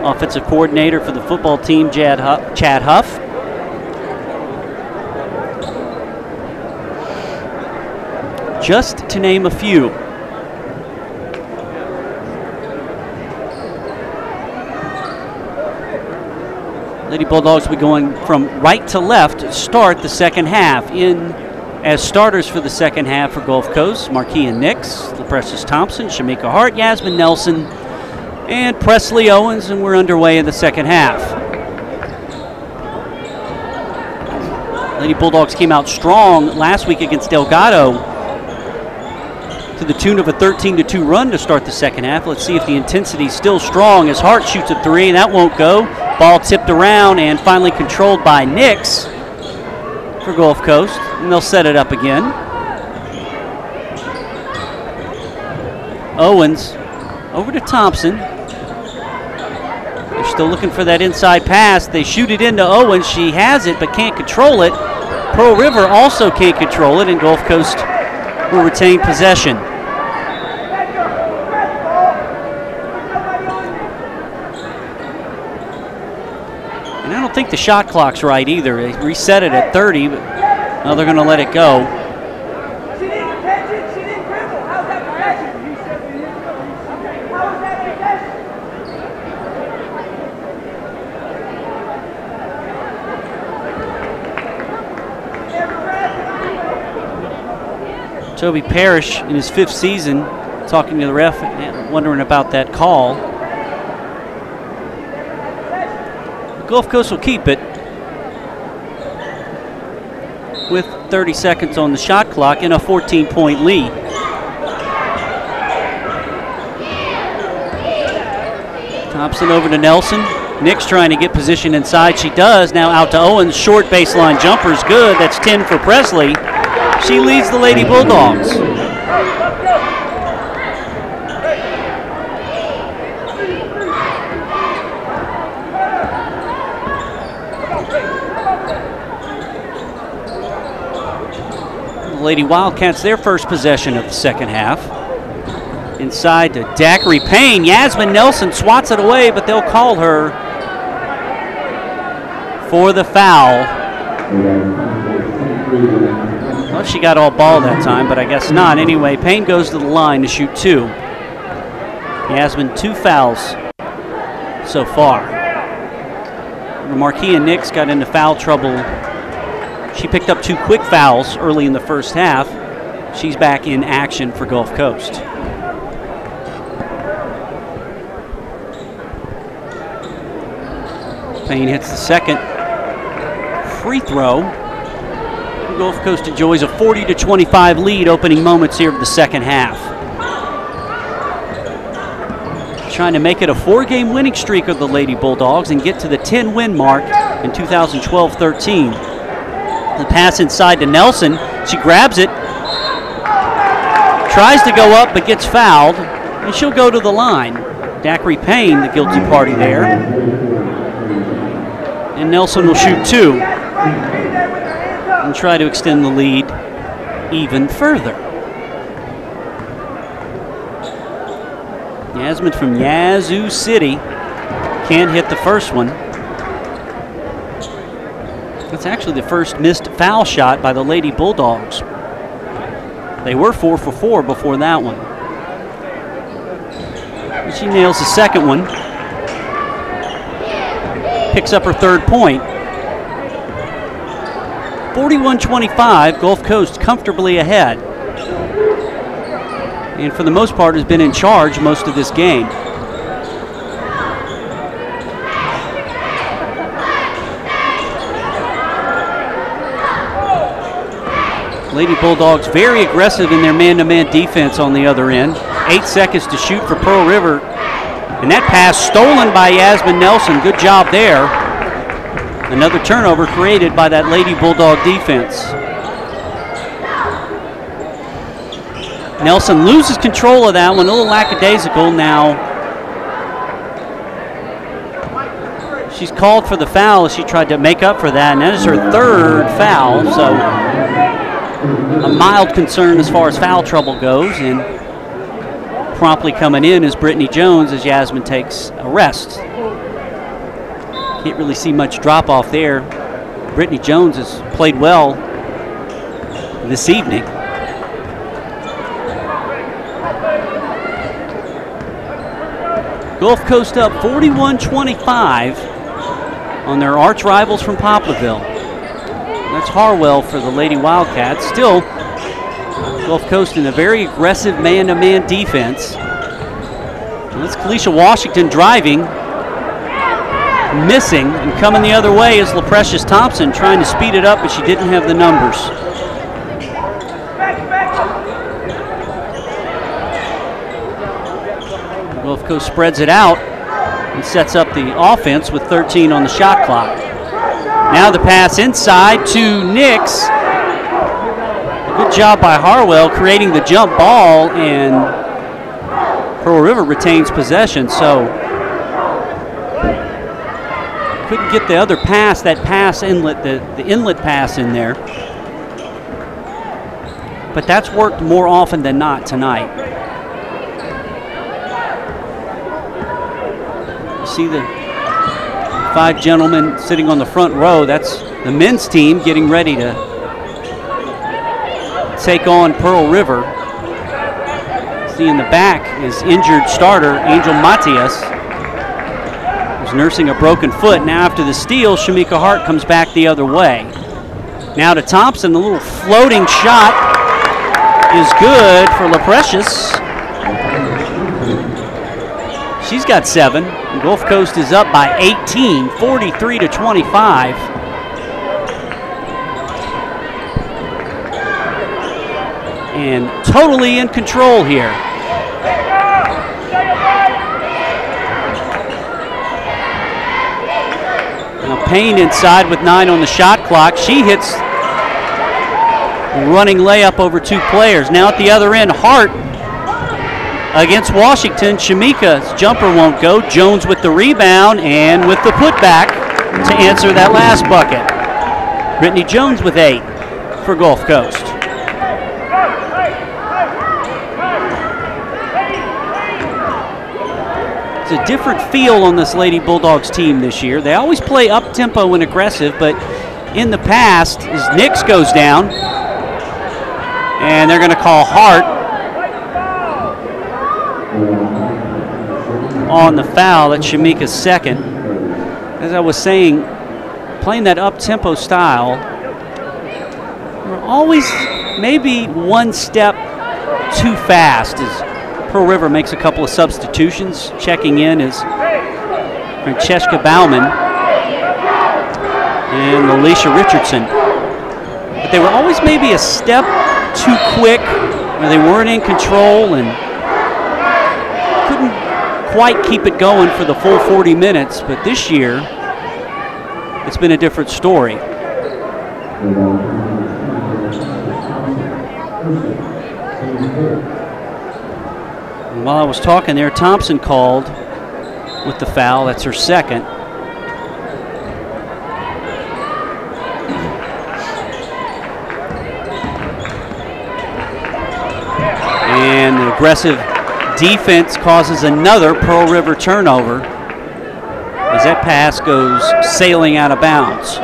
Offensive Coordinator for the football team Chad Huff. Just to name a few. Lady Bulldogs will be going from right to left to start the second half. In as starters for the second half for Gulf Coast, Marquia Nix, Precious Thompson, Shamika Hart, Yasmin Nelson, and Presley Owens, and we're underway in the second half. Lady Bulldogs came out strong last week against Delgado to the tune of a 13-2 run to start the second half. Let's see if the intensity is still strong as Hart shoots a 3. That won't go. Ball tipped around and finally controlled by Nix for Gulf Coast, and they'll set it up again. Owens over to Thompson. They're still looking for that inside pass. They shoot it into Owens. She has it but can't control it. Pearl River also can't control it, and Gulf Coast will retain possession. And I don't think the shot clock's right either. They reset it at 30, but now they're going to let it go. She didn't catch it. She didn't dribble. How's that possession? How was that possession? Toby Parrish in his 5th season talking to the ref, wondering about that call. Gulf Coast will keep it with 30 seconds on the shot clock and a 14-point lead. Thompson over to Nelson. Nix trying to get position inside. She does. Now out to Owens. Short baseline jumper's good. That's 10 for Presley. She leads the Lady Bulldogs. The Lady Wildcats, their first possession of the second half. Inside to Daiquiri Payne. Yasmin Nelson swats it away, but they'll call her for the foul. Well, she got all ball that time, but I guess not. Anyway, Payne goes to the line to shoot 2. Yasmin, 2 fouls so far. Marquia Nix got into foul trouble. She picked up 2 quick fouls early in the first half. She's back in action for Gulf Coast. Payne hits the second free throw. Gulf Coast enjoys a 40-25 lead opening moments here of the second half. Trying to make it a 4-game winning streak of the Lady Bulldogs and get to the 10-win mark in 2012-13. The pass inside to Nelson. She grabs it, tries to go up but gets fouled, and she'll go to the line. Daiquiri Payne, the guilty party there. And Nelson will shoot 2 and try to extend the lead even further. Yasmin from Yazoo City can't hit the first one. That's actually the first missed foul shot by the Lady Bulldogs. They were 4 for 4 before that one. And she nails the second one. Picks up her 3rd point. 41-25, Gulf Coast comfortably ahead. And for the most part has been in charge most of this game. Lady Bulldogs very aggressive in their man-to-man defense on the other end. 8 seconds to shoot for Pearl River. And that pass stolen by Yasmin Nelson. Good job there. Another turnover created by that Lady Bulldog defense. Nelson loses control of that one, a little lackadaisical now. She's called for the foul as she tried to make up for that, and that is her 3rd foul, so a mild concern as far as foul trouble goes, and promptly coming in is Brittany Jones as Yasmin takes a rest. Can't really see much drop off there. Brittany Jones has played well this evening. Gulf Coast up 41-25 on their arch rivals from Poplarville. That's Harwell for the Lady Wildcats. Still, Gulf Coast in a very aggressive man-to-man defense. That's Kalisha Washington driving, missing, and coming the other way is LaPrecious Thompson trying to speed it up, but she didn't have the numbers. Gulf Coast spreads it out and sets up the offense with 13 on the shot clock. Now the pass inside to Nix. Good job by Harwell creating the jump ball, and Pearl River retains possession, so couldn't get the other pass, that pass inlet, the inlet pass in there. But that's worked more often than not tonight. You see the 5 gentlemen sitting on the front row. That's the men's team getting ready to take on Pearl River. See in the back is injured starter Angel Matias, who's nursing a broken foot. Now after the steal, Shamika Hart comes back the other way. Now to Thompson, a little floating shot is good for LaPrecious. She's got 7. Gulf Coast is up by 18, 43-25. And totally in control here. Now Payne inside with 9 on the shot clock. She hits a running layup over 2 players. Now at the other end, Hart against Washington. Shamika's jumper won't go. Jones with the rebound and with the putback to answer that last bucket. Brittany Jones with 8 for Gulf Coast. It's a different feel on this Lady Bulldogs team this year. They always play up-tempo and aggressive, but in the past, as Nix goes down, and they're going to call Hart on the foul. That's Shamika's second. As I was saying, playing that up-tempo style, we're always maybe one step too fast as Pearl River makes a couple of substitutions. Checking in is Francesca Bauman and Alicia Richardson. But they were always maybe a step too quick, or they weren't in control and couldn't quite keep it going for the full 40 minutes. But this year, it's been a different story. And while I was talking there, Thompson called with the foul. That's her second. And the aggressive defense causes another Pearl River turnover as that pass goes sailing out of bounds.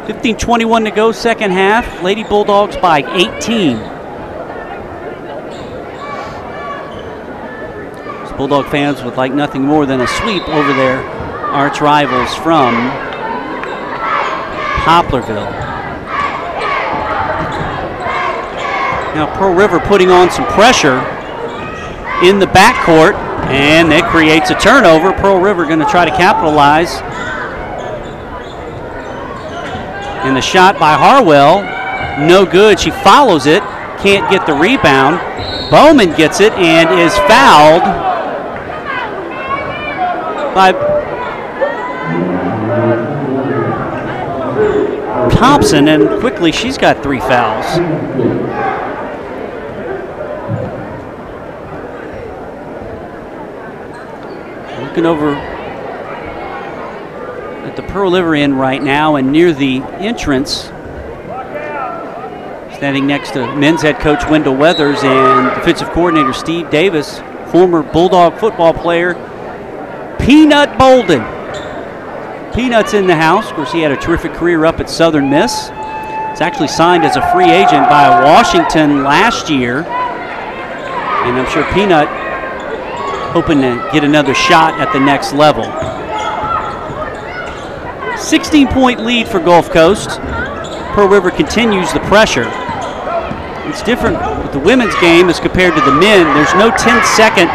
15:21 to go, second half. Lady Bulldogs by 18. Bulldog fans would like nothing more than a sweep over their arch rivals from Poplarville. Now Pearl River putting on some pressure in the backcourt, and that creates a turnover. Pearl River going to try to capitalize. And the shot by Harwell, no good. She follows it, can't get the rebound. Bowman gets it and is fouled by Thompson, and quickly she's got 3 fouls. Looking over at the Pearl River end right now, and near the entrance, standing next to men's head coach Wendell Weathers and defensive coordinator Steve Davis, former Bulldog football player Peanut Bolden. Peanut's in the house. Of course, he had a terrific career up at Southern Miss. He's actually signed as a free agent by Washington last year. And I'm sure Peanut hoping to get another shot at the next level. 16-point lead for Gulf Coast. Pearl River continues the pressure. It's different with the women's game as compared to the men. There's no 10-second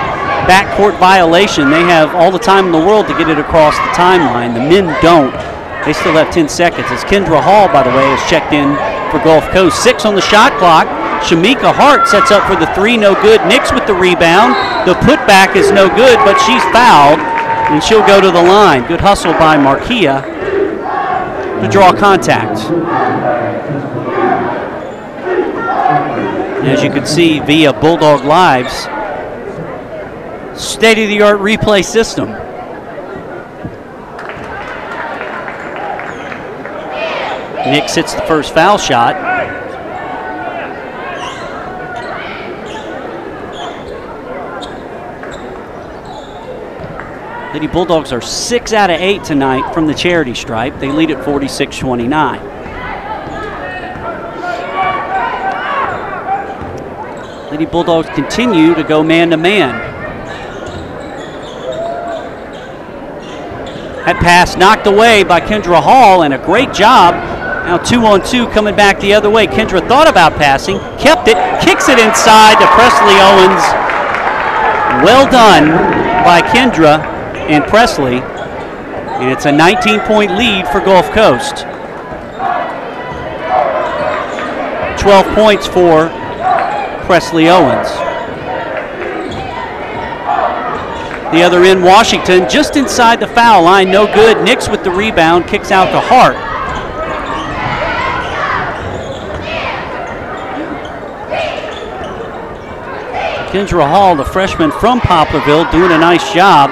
backcourt violation. They have all the time in the world to get it across the timeline. The men don't. They still have 10 seconds. As Kendra Hall, by the way, has checked in for Gulf Coast. 6 on the shot clock. Shamika Hart sets up for the 3, no good. Nix with the rebound. The putback is no good, but she's fouled, and she'll go to the line. Good hustle by Marquia to draw contact. As you can see via Bulldog Live's state-of-the-art replay system. Nix hits the first foul shot. Lady Bulldogs are 6 out of 8 tonight from the charity stripe. They lead at 46-29. Lady Bulldogs continue to go man-to-man. That pass knocked away by Kendra Hall, and a great job. Now 2-on-2 coming back the other way. Kendra thought about passing, kept it, kicks it inside to Presley Owens. Well done by Kendra and Presley. And it's a 19-point lead for Gulf Coast. 12 points for Presley Owens. The other end, Washington, just inside the foul line, no good. Nix with the rebound, kicks out to Hart. Kendra Hall, the freshman from Poplarville, doing a nice job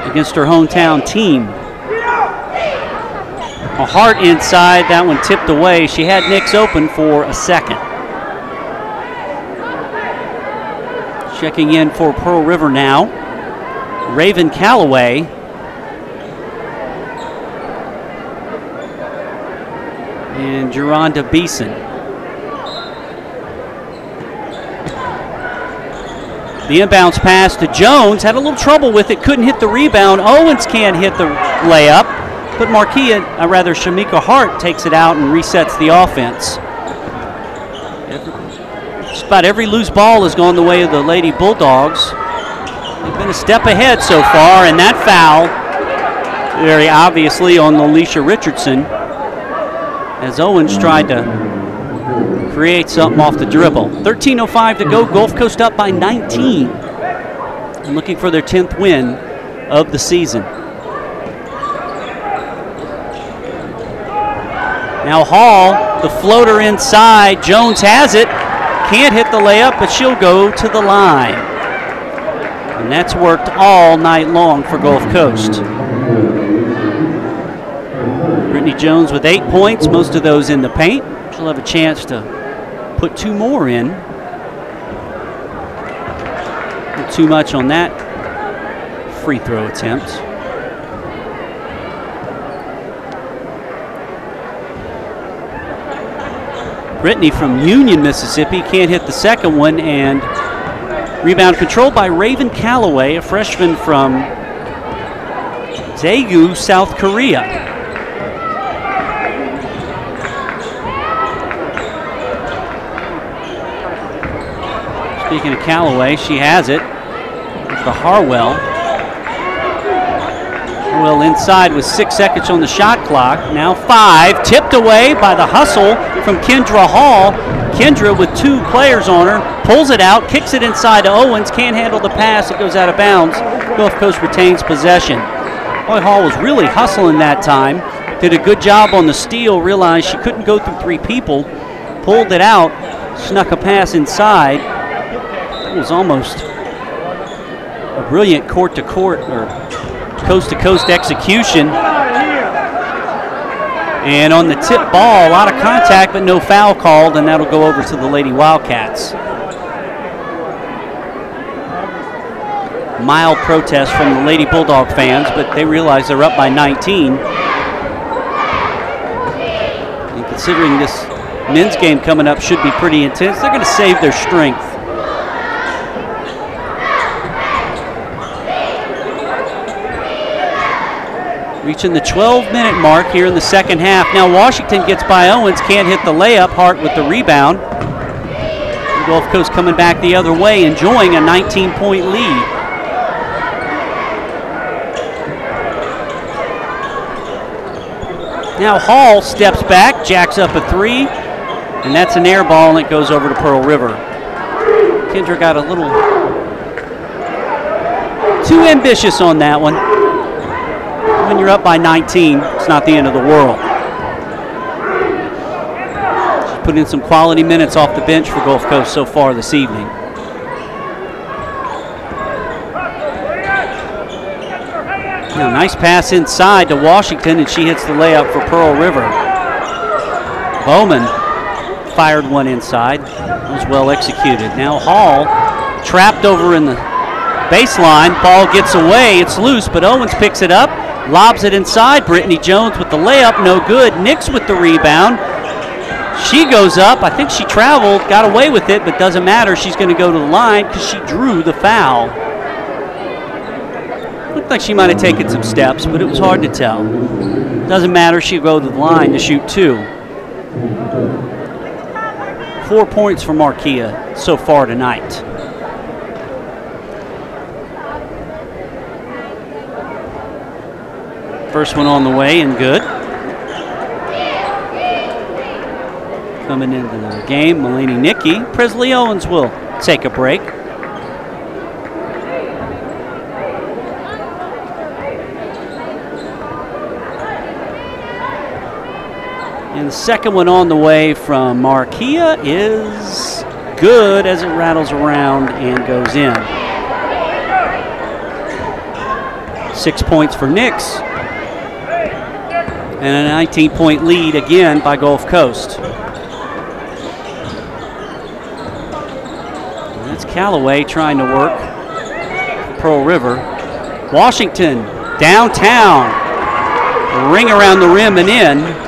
against her hometown team. A Hart inside, that one tipped away. She had Nix open for a second. Checking in for Pearl River now, Raven Calloway. And Geronda Beeson. The inbounds pass to Jones, had a little trouble with it, couldn't hit the rebound. Owens can't hit the layup, but Shamika Hart takes it out and resets the offense. Just about every loose ball has gone the way of the Lady Bulldogs. They've been a step ahead so far, and that foul, very obviously on Alicia Richardson, as Owens tried to create something off the dribble. 13:05 to go, Gulf Coast up by 19. And looking for their 10th win of the season. Now Hall, the floater inside, Jones has it, can't hit the layup, but she'll go to the line. And that's worked all night long for Gulf Coast. Brittany Jones with 8 points, most of those in the paint. She'll have a chance to put 2 more in. Not too much on that free throw attempt. Brittany from Union, Mississippi, can't hit the second one, and rebound controlled by Raven Calloway, a freshman from Daegu, South Korea. Speaking of Calloway, she has it. To Harwell. Harwell inside with 6 seconds on the shot clock. Now 5, tipped away by the hustle from Kendra Hall. Kendra with 2 players on her, pulls it out, kicks it inside to Owens, can't handle the pass, it goes out of bounds. Gulf Coast retains possession. Boy, Hall was really hustling that time. Did a good job on the steal, realized she couldn't go through 3 people, pulled it out, snuck a pass inside. It was almost a brilliant court-to-court or coast-to-coast execution. And on the tip ball, a lot of contact, but no foul called, and that'll go over to the Lady Wildcats. Mild protest from the Lady Bulldog fans, but they realize they're up by 19. And considering this men's game coming up should be pretty intense, they're going to save their strength. Reaching the 12-minute mark here in the second half. Now Washington gets by Owens, can't hit the layup. Hart with the rebound. Gulf Coast coming back the other way, enjoying a 19-point lead. Now Hall steps back, jacks up a 3, and that's an air ball, and it goes over to Pearl River. Kendra got a little too ambitious on that one. When you're up by 19, it's not the end of the world. She's put in some quality minutes off the bench for Gulf Coast so far this evening. Now, nice pass inside to Washington, and she hits the layup for Pearl River. Bowman fired one inside. It was well executed. Now Hall trapped over in the baseline. Ball gets away. It's loose, but Owens picks it up. Lobs it inside. Brittany Jones with the layup, no good. Nix with the rebound. She goes up. I think she traveled, got away with it, but doesn't matter. She's going to go to the line because she drew the foul. Looked like she might have taken some steps, but it was hard to tell. Doesn't matter. She'll go to the line to shoot 2. 4 points for Marquia so far tonight. First one on the way and good. Coming into the game, Mulaney Nicky. Presley Owens will take a break. And the second one on the way from Marquia is good as it rattles around and goes in. 6 points for Nix. And a 19-point lead again by Gulf Coast. And that's Callaway trying to work Pearl River. Washington downtown. Ring around the rim and in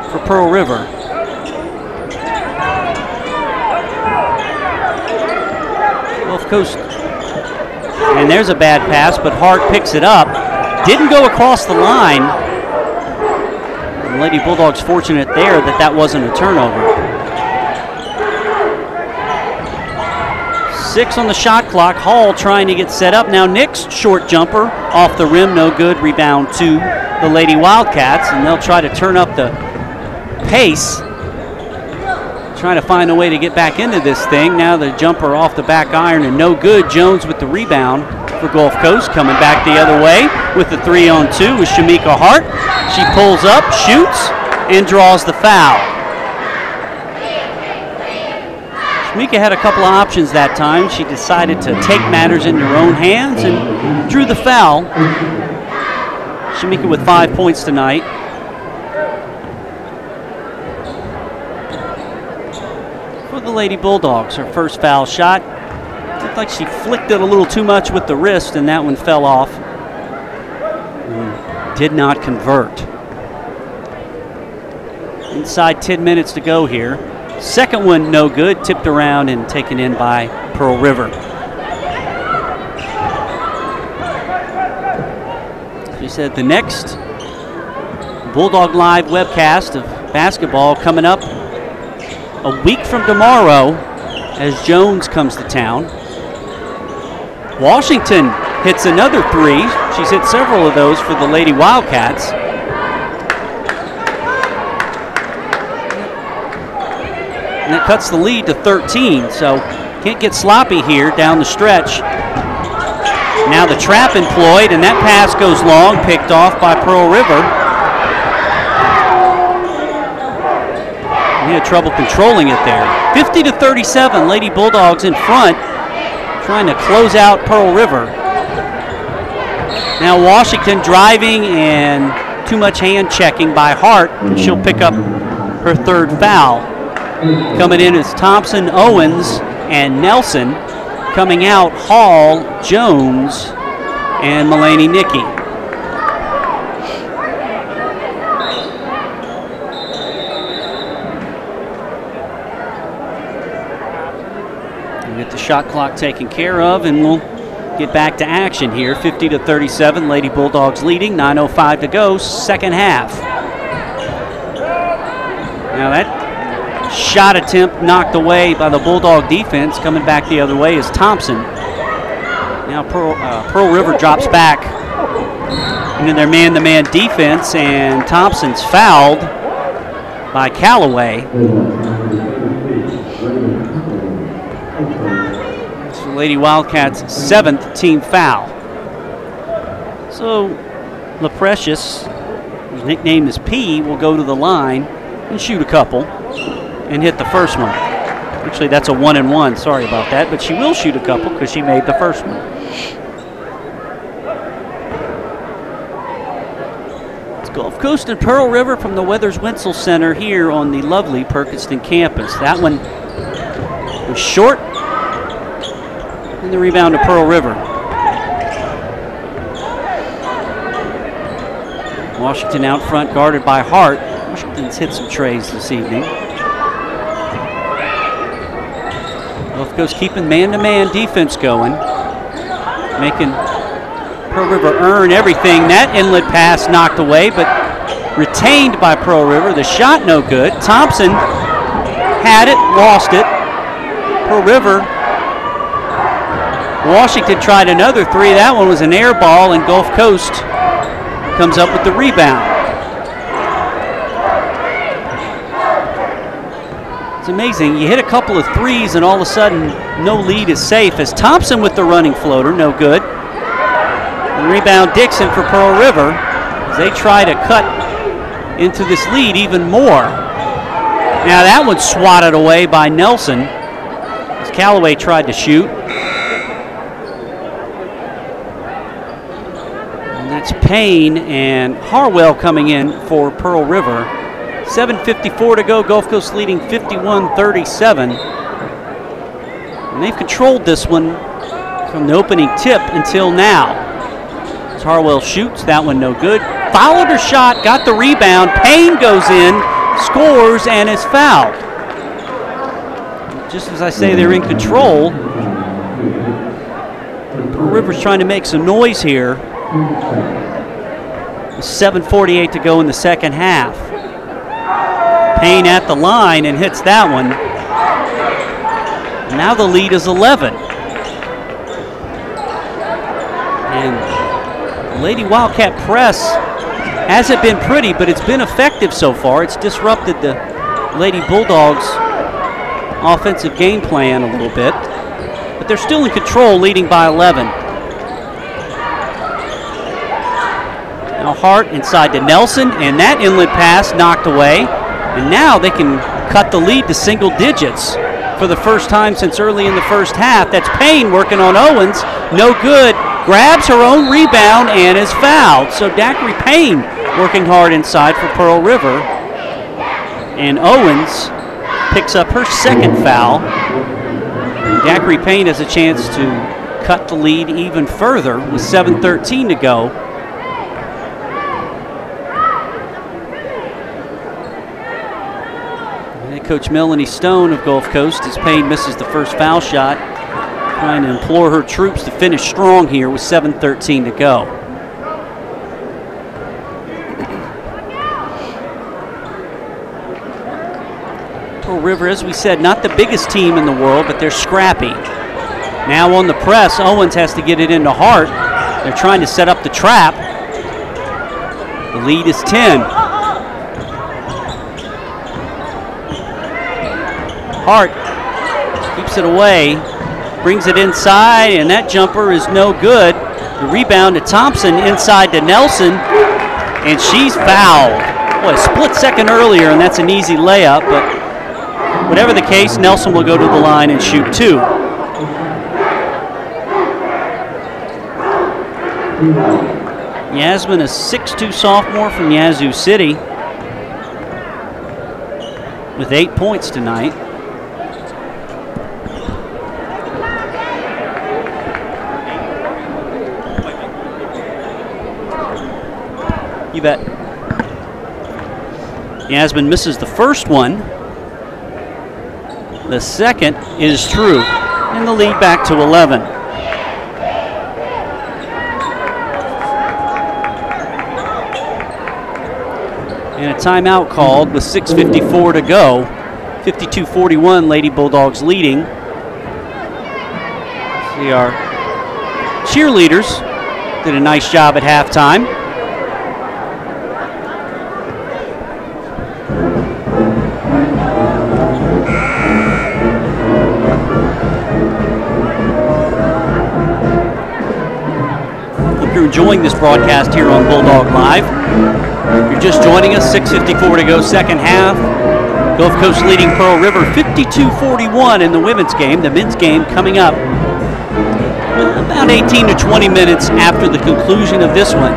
for Pearl River. Gulf Coast. And there's a bad pass, but Hart picks it up. Didn't go across the line. The Lady Bulldogs fortunate there that that wasn't a turnover. 6 on the shot clock. Hall trying to get set up. Now Nick's short jumper off the rim, no good. Rebound to the Lady Wildcats, and they'll try to turn up the pace. Trying to find a way to get back into this thing. Now the jumper off the back iron and no good. Jones with the rebound for Gulf Coast. Coming back the other way with the 3-on-2 with Shamika Hart. She pulls up, shoots, and draws the foul. Shamika had a couple of options that time. She decided to take matters into her own hands and drew the foul. Shamika with 5 points tonight. For the Lady Bulldogs, her first foul shot. Looked like she flicked it a little too much with the wrist, and that one fell off. And did not convert. Inside 10 minutes to go here. Second one, no good. Tipped around and taken in by Pearl River. As we said, the next Bulldog Live webcast of basketball coming up a week from tomorrow as Jones comes to town. Washington hits another 3. She's hit several of those for the Lady Wildcats. And that cuts the lead to 13, so can't get sloppy here down the stretch. Now the trap employed, and that pass goes long, picked off by Pearl River. He had trouble controlling it there. 50-37, Lady Bulldogs in front, trying to close out Pearl River. Now Washington driving and too much hand checking by Hart. She'll pick up her third foul. Coming in is Thompson, Owens, and Nelson. Coming out, Hall, Jones, and Mulaney Nicky. We'll get the shot clock taken care of, and we'll get back to action here. 50-37, Lady Bulldogs leading, 9:05 to go, second half. Now that shot attempt knocked away by the Bulldog defense. Coming back the other way is Thompson. Now Pearl River drops back into their man-to-man defense, and Thompson's fouled by Callaway. It's the Lady Wildcats' 7th team foul. So LaPrecious, whose nickname is P, will go to the line and shoot a couple. And hit the first one. Actually, that's a 1-and-1. Sorry about that, but she will shoot a couple because she made the first one. It's Gulf Coast and Pearl River from the Weathers Wenzel Center here on the lovely Perkinston campus. That one was short, and the rebound to Pearl River. Washington out front, guarded by Hart. Washington's hit some trays this evening. Gulf Coast keeping man-to-man defense going, making Pearl River earn everything. That inlet pass knocked away, but retained by Pearl River. The shot no good. Thompson had it, lost it. Pearl River. Washington tried another 3. That one was an air ball, and Gulf Coast comes up with the rebound. It's amazing. You hit a couple of 3s and all of a sudden no lead is safe as Thompson with the running floater, no good. And rebound Dixon for Pearl River as they try to cut into this lead even more. Now that one's swatted away by Nelson as Callaway tried to shoot. And that's Payne and Harwell coming in for Pearl River. 7:54 to go, Gulf Coast leading 51-37. And they've controlled this one from the opening tip until now. As Harwell shoots, that one no good. Fouled her shot, got the rebound. Payne goes in, scores, and is fouled. Just as I say, they're in control. Pearl River's trying to make some noise here. 7:48 to go in the second half. Payne at the line and hits that one. Now the lead is 11. And the Lady Wildcat press hasn't been pretty, but it's been effective so far. It's disrupted the Lady Bulldogs' offensive game plan a little bit. But they're still in control, leading by 11. Now Hart inside to Nelson, and that inlet pass knocked away. And now they can cut the lead to single digits for the first time since early in the first half. That's Payne working on Owens. No good. Grabs her own rebound and is fouled. So Daiquiri Payne working hard inside for Pearl River. And Owens picks up her second foul. Daiquiri Payne has a chance to cut the lead even further with 7:13 to go. Coach Melanie Stone of Gulf Coast, as Payne misses the first foul shot, trying to implore her troops to finish strong here with 7:13 to go. Pearl River, as we said, not the biggest team in the world, but they're scrappy. Now on the press, Owens has to get it into Hart. They're trying to set up the trap. The lead is 10. Hart keeps it away, brings it inside, and that jumper is no good. The rebound to Thompson, inside to Nelson, and she's fouled. Boy, a split second earlier, and that's an easy layup, but whatever the case, Nelson will go to the line and shoot two. Yasmin, a 6'2" sophomore from Yazoo City, with 8 points tonight. You bet. Yasmin misses the first one. The second is true. And the lead back to 11. And a timeout called with 6:54 to go. 52-41, Lady Bulldogs leading. See, our cheerleaders did a nice job at halftime. Enjoying this broadcast here on Bulldog Live. If you're just joining us, 6:54 to go, second half. Gulf Coast leading Pearl River 52-41 in the women's game. The men's game coming up about 18 to 20 minutes after the conclusion of this one.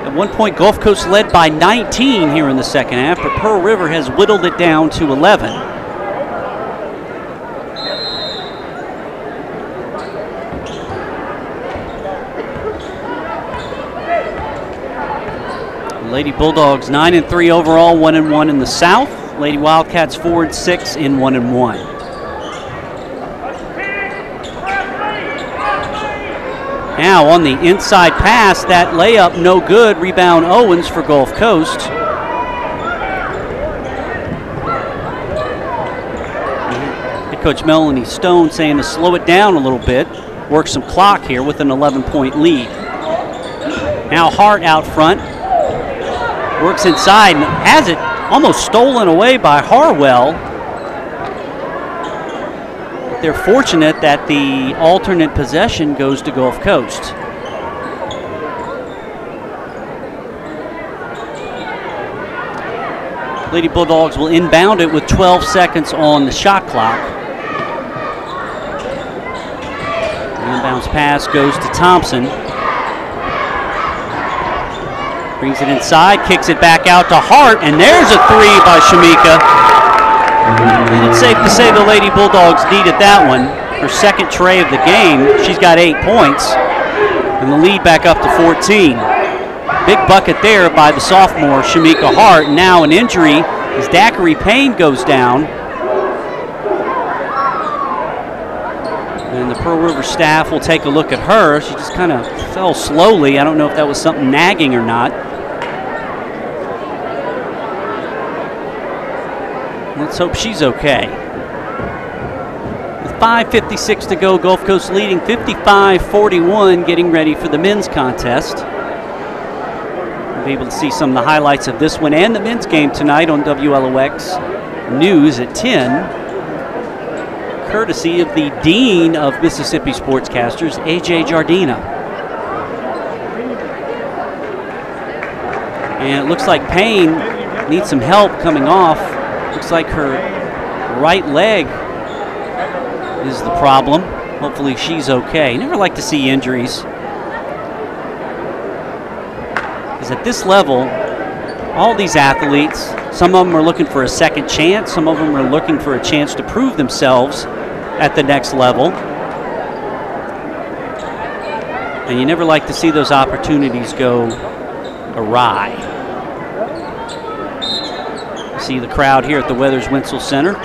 At one point, Gulf Coast led by 19 here in the second half, but Pearl River has whittled it down to 11. Lady Bulldogs 9-3 overall, 1-1 in the South. Lady Wildcats 4-6 in 1-1. Now on the inside pass, that layup no good. Rebound Owens for Gulf Coast. Head coach Melanie Stone saying to slow it down a little bit, work some clock here with an 11-point lead. Now Hart out front. Works inside and has it almost stolen away by Harwell. They're fortunate that the alternate possession goes to Gulf Coast. Lady Bulldogs will inbound it with 12 seconds on the shot clock. The inbounds pass goes to Thompson. Brings it inside, kicks it back out to Hart, and there's a three by Shamika. And it's safe to say the Lady Bulldogs needed that one. Her second tray of the game. She's got 8 points, and the lead back up to 14. Big bucket there by the sophomore, Shamika Hart. Now an injury as Daiquiri Payne goes down. And the Pearl River staff will take a look at her. She just kind of fell slowly. I don't know if that was something nagging or not. Let's hope she's okay. With 5:56 to go, Gulf Coast leading 55-41, getting ready for the men's contest. We'll be able to see some of the highlights of this one and the men's game tonight on WLOX News at 10, courtesy of the Dean of Mississippi Sportscasters, A.J. Jardina. And it looks like Payne needs some help coming off. Looks like her right leg is the problem. Hopefully she's okay. Never like to see injuries. Because at this level, all these athletes, some of them are looking for a second chance, some of them are looking for a chance to prove themselves at the next level. And you never like to see those opportunities go awry. See the crowd here at the Weathers Winsel Center.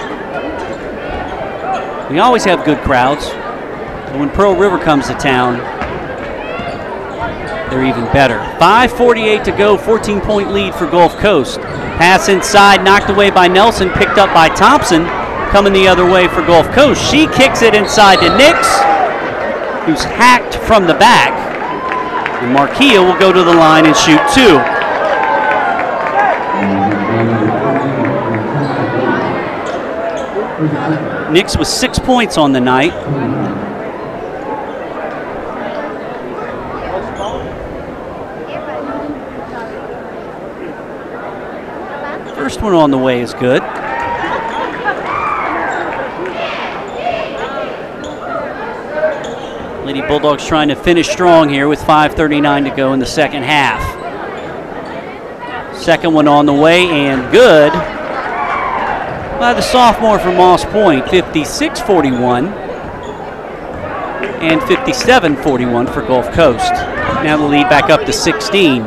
We always have good crowds, but when Pearl River comes to town, they're even better. 5:48 to go, 14-point lead for Gulf Coast. Pass inside, knocked away by Nelson, picked up by Thompson, coming the other way for Gulf Coast. She kicks it inside to Nix, who's hacked from the back. And Marquia will go to the line and shoot two. Nix with 6 points on the night. First one on the way is good. Lady Bulldogs trying to finish strong here with 5:39 to go in the second half. Second one on the way and good by the sophomore from Moss Point, 56-41 and 57-41 for Gulf Coast. Now the lead back up to 16.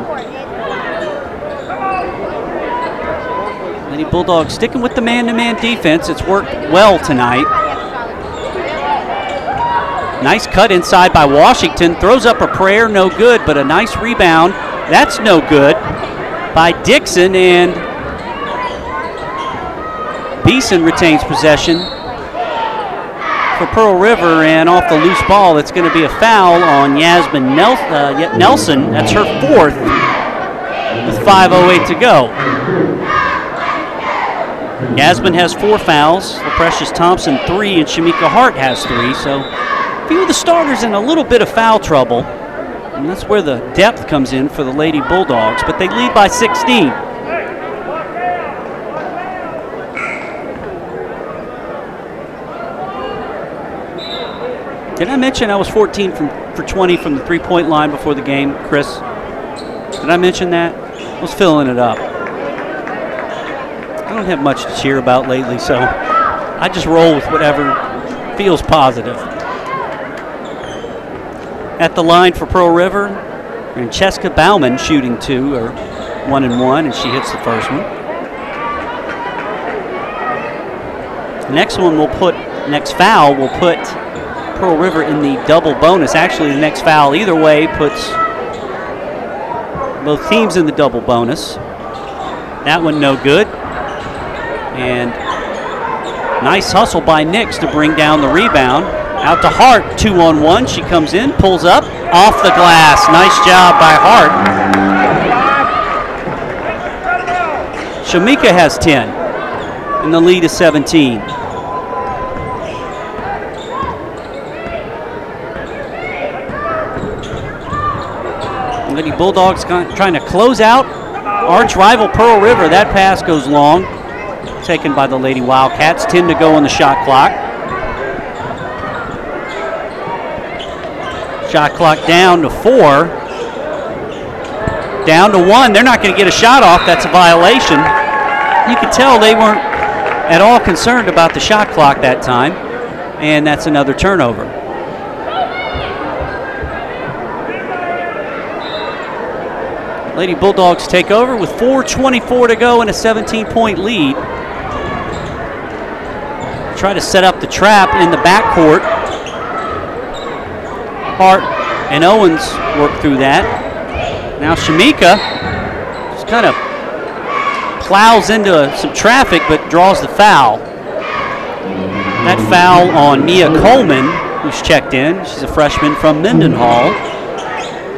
Lady Bulldogs sticking with the man-to-man defense. It's worked well tonight. Nice cut inside by Washington. Throws up a prayer, no good, but a nice rebound. That's no good by Dixon, and Beeson retains possession for Pearl River, and off the loose ball, it's going to be a foul on Yasmin Nelson. That's her fourth with 5:08 to go. Yasmin has 4 fouls, LaPrecious Thompson 3, and Shamika Hart has 3, so a few of the starters in a little bit of foul trouble, and that's where the depth comes in for the Lady Bulldogs, but they lead by 16. Did I mention I was 14 for 20 from the three-point line before the game, Chris? Did I mention that? I was filling it up. I don't have much to cheer about lately, so I just roll with whatever feels positive. At the line for Pearl River, Francesca Bauman shooting 2, or 1 and 1, and she hits the first one. The next foul will put Pearl River in the double bonus. Actually, the next foul either way puts both teams in the double bonus. That one no good. And nice hustle by Nix to bring down the rebound. Out to Hart, 2-on-1. She comes in, pulls up, off the glass. Nice job by Hart. Shamika has 10, and the lead is 17. Lady Bulldogs trying to close out arch rival Pearl River. That pass goes long, taken by the Lady Wildcats. 10 to go on the shot clock. Shot clock down to 4. Down to 1. They're not going to get a shot off. That's a violation. You could tell they weren't at all concerned about the shot clock that time. And that's another turnover. Lady Bulldogs take over with 4:24 to go and a 17-point lead. Try to set up the trap in the backcourt. Hart and Owens work through that. Now Shamika just kind of plows into some traffic but draws the foul. That foul on Nia Coleman, who's checked in. She's a freshman from Mendenhall.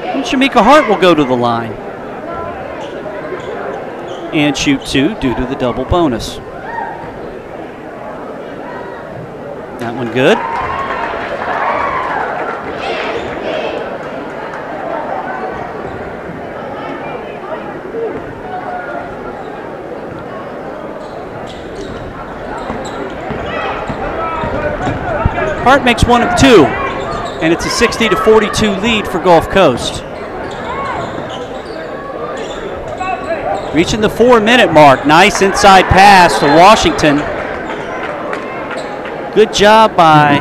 And Shamika Hart will go to the line and shoot 2 due to the double bonus. That one good. Hart makes 1 of 2, and it's a 60-42 lead for Gulf Coast. Reaching the 4-minute mark. Nice inside pass to Washington. Good job by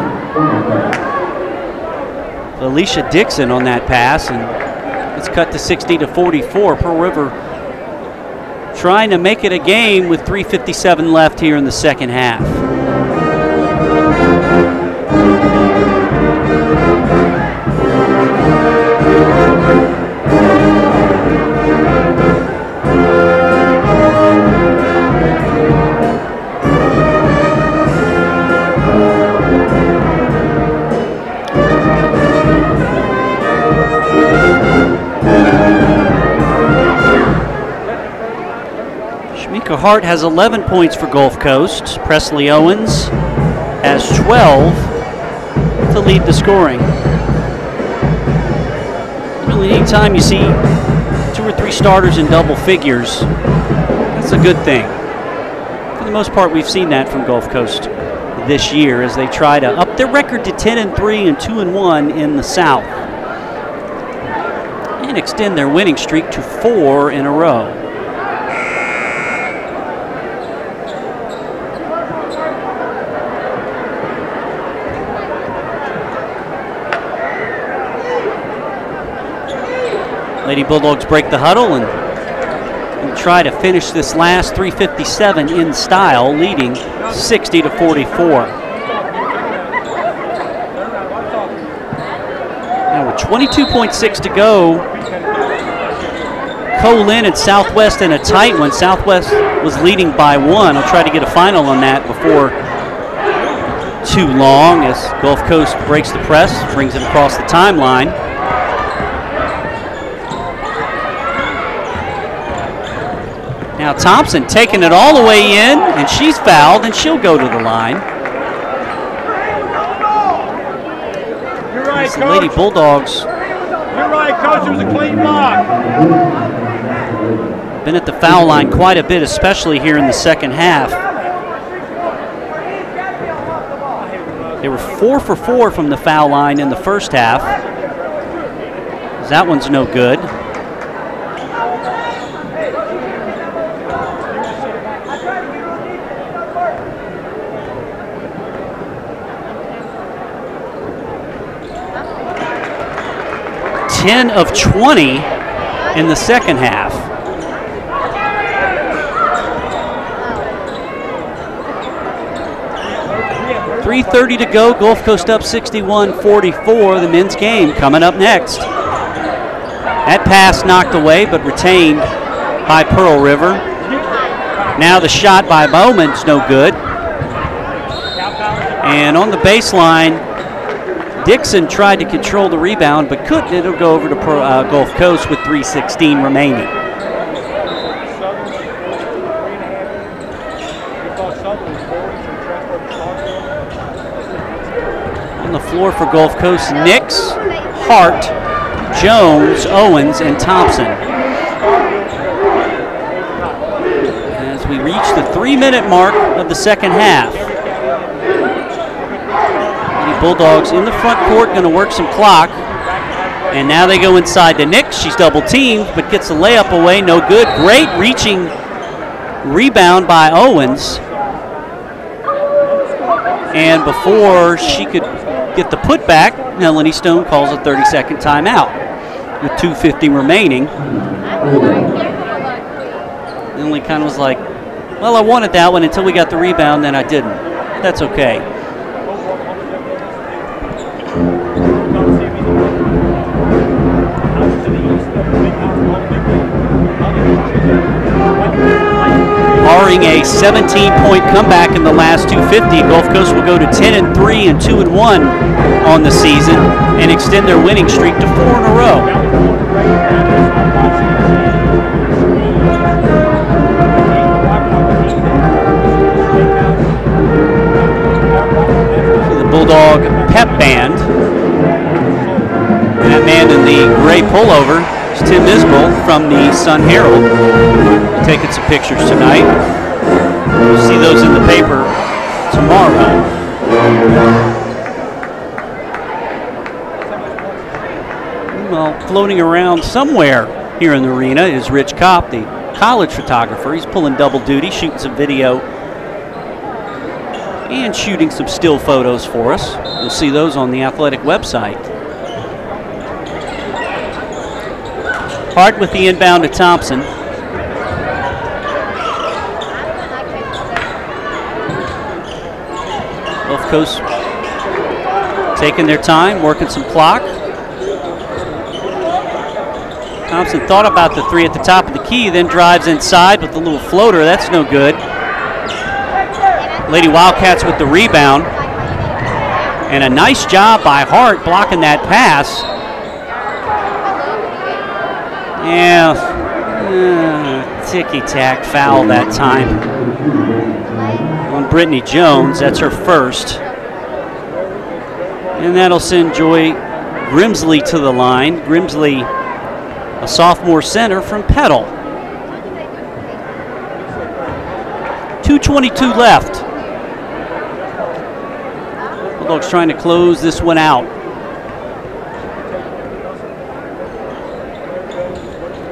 Alicia Dixon on that pass, and it's cut to 60-44. Pearl River trying to make it a game with 3:57 left here in the second half. Hart has 11 points for Gulf Coast. Presley Owens has 12 to lead the scoring. Really, anytime you see 2 or 3 starters in double figures, that's a good thing. For the most part, we've seen that from Gulf Coast this year as they try to up their record to 10-3 and 2-1 in the South and extend their winning streak to 4 in a row. Lady Bulldogs break the huddle and try to finish this last 3:57 in style, leading 60-44. Now with 22.6 to go, Colin and Southwest in a tight one. Southwest was leading by 1. I'll try to get a final on that before too long as Gulf Coast breaks the press, brings it across the timeline. Now Thompson taking it all the way in, and she's fouled, and she'll go to the line. You're right, The Lady Bulldogs. You're right, Coach. It was a clean block. Been at the foul line quite a bit, especially here in the second half. They were 4 for 4 from the foul line in the first half. That one's no good. Ten of 20 in the second half. .330 to go. Gulf Coast up 61-44. The men's game coming up next. That pass knocked away but retained by Pearl River. Now the shot by Bowman's no good. And on the baseline, Dixon tried to control the rebound but couldn't. It'll go over to Gulf Coast with 3:16 remaining. On the floor for Gulf Coast, Nix, Hart, Jones, Owens, and Thompson. the 3-minute mark of the second half. The Bulldogs in the front court, going to work some clock. And now they go inside to Nix. She's double teamed, but gets the layup away. No good. Great reaching rebound by Owens. And before she could get the putback, Melanie Stone calls a 30-second timeout with 2:50 remaining. Emily kind of was like, well, I wanted that one until we got the rebound, then I didn't. That's okay. Barring a 17-point comeback in the last 250, Gulf Coast will go to 10-3 and 2-1 on the season and extend their winning streak to 4 in a row. The Bulldog pep band. That man in the gray pullover is Tim Isbell from the Sun Herald. Taking some pictures tonight. You'll see those in the paper tomorrow. Well, floating around somewhere here in the arena is Rich Kopp, the college photographer. He's pulling double duty, shooting some video and shooting some still photos for us. You'll see those on the athletic website. Hart with the inbound to Thompson. Gulf Coast taking their time, working some clock. Thompson thought about the three at the top of the key, then drives inside with the little floater. That's no good. Lady Wildcats with the rebound. And a nice job by Hart blocking that pass. Yeah, ticky-tack foul that time on Brittany Jones. That's her first. And that'll send Joy Grimsley to the line. Grimsley, a sophomore center from Petal. 2:22 left. Bulldogs trying to close this one out.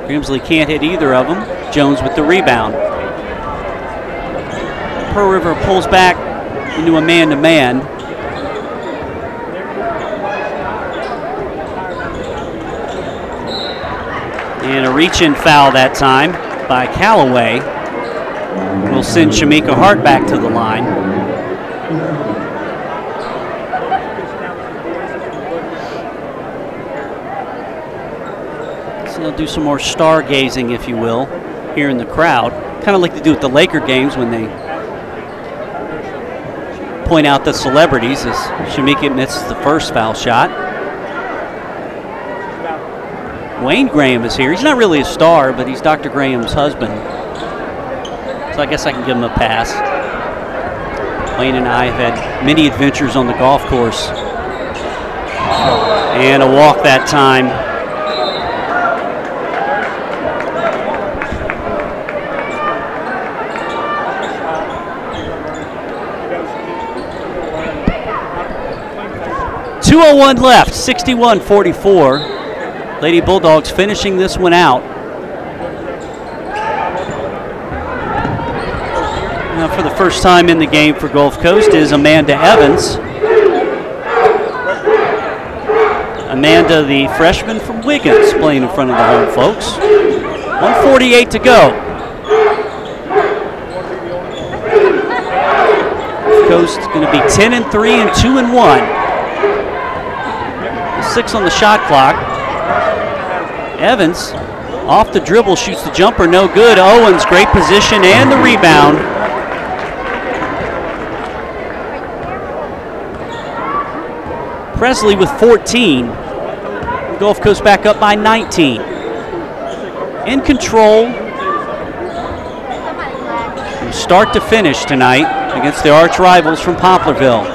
Grimsley can't hit either of them. Jones with the rebound. Pearl River pulls back into a man-to-man. And a reach-in foul that time by Callaway will send Shamika Hart back to the line. They'll do some more stargazing, if you will, here in the crowd. Kind of like they do at the Laker games when they point out the celebrities as Shamika misses the first foul shot. Wayne Graham is here. He's not really a star, but he's Dr. Graham's husband. So I guess I can give him a pass. Wayne and I have had many adventures on the golf course. And a walk that time. .201 left, 61-44. Lady Bulldogs finishing this one out. Now for the first time in the game for Gulf Coast is Amanda Evans. Amanda, the freshman from Wiggins, playing in front of the home folks. 1:48 to go. Gulf Coast going to be 10-3 and 2-1. 6 on the shot clock. Evans off the dribble, shoots the jumper, no good. Owens, great position and the rebound. Presley with 14. Gulf Coast back up by 19. In control from start to finish tonight against the arch rivals from Poplarville.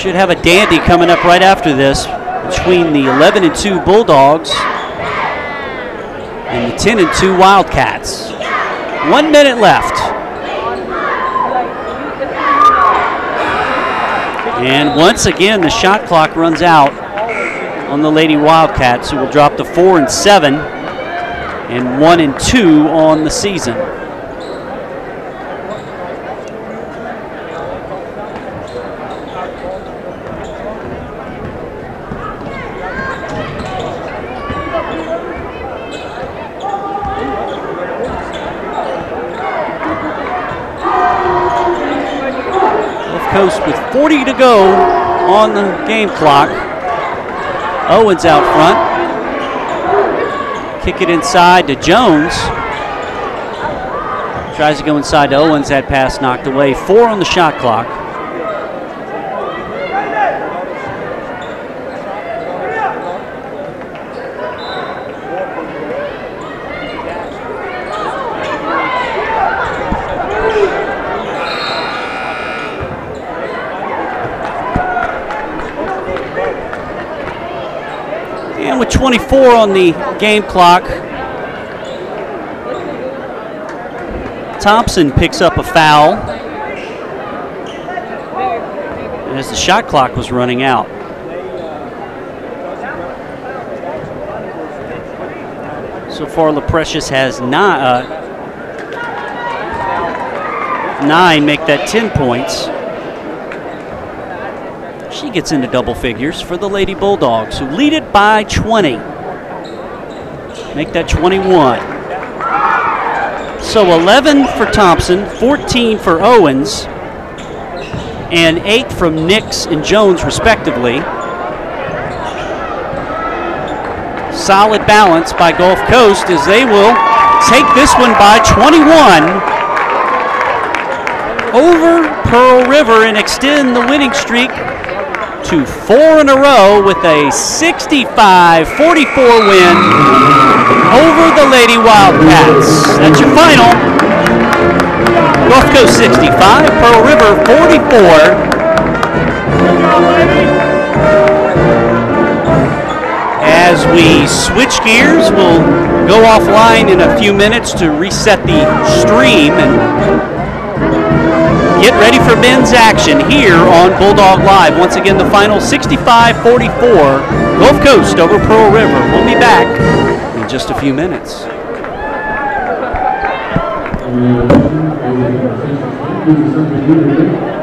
Should have a dandy coming up right after this between the 11-2 Bulldogs and the 10-2 Wildcats. 1 minute left. And once again, the shot clock runs out on the Lady Wildcats, who will drop to 4-7 and 1-2 on the season. Coast with 40 to go on the game clock. Owens out front. Kick it inside to Jones. Tries to go inside to Owens. That pass knocked away. 4 on the shot clock. And with 24 on the game clock, Thompson picks up a foul as the shot clock was running out. So far, LaPrecious has 9 make that 10 points. She gets into double figures for the Lady Bulldogs, who lead it by 20. Make that 21. So 11 for Thompson, 14 for Owens, and 8 from Nix and Jones, respectively. Solid balance by Gulf Coast as they will take this one by 21 over Pearl River and extend the winning streak to 4 in a row with a 65-44 win over the Lady Wildcats. That's your final. Gulf Coast 65, Pearl River 44. As we switch gears, we'll go offline in a few minutes to reset the stream and get ready for men's action here on Bulldog Live. Once again, the final 65-44, Gulf Coast over Pearl River. We'll be back in just a few minutes. And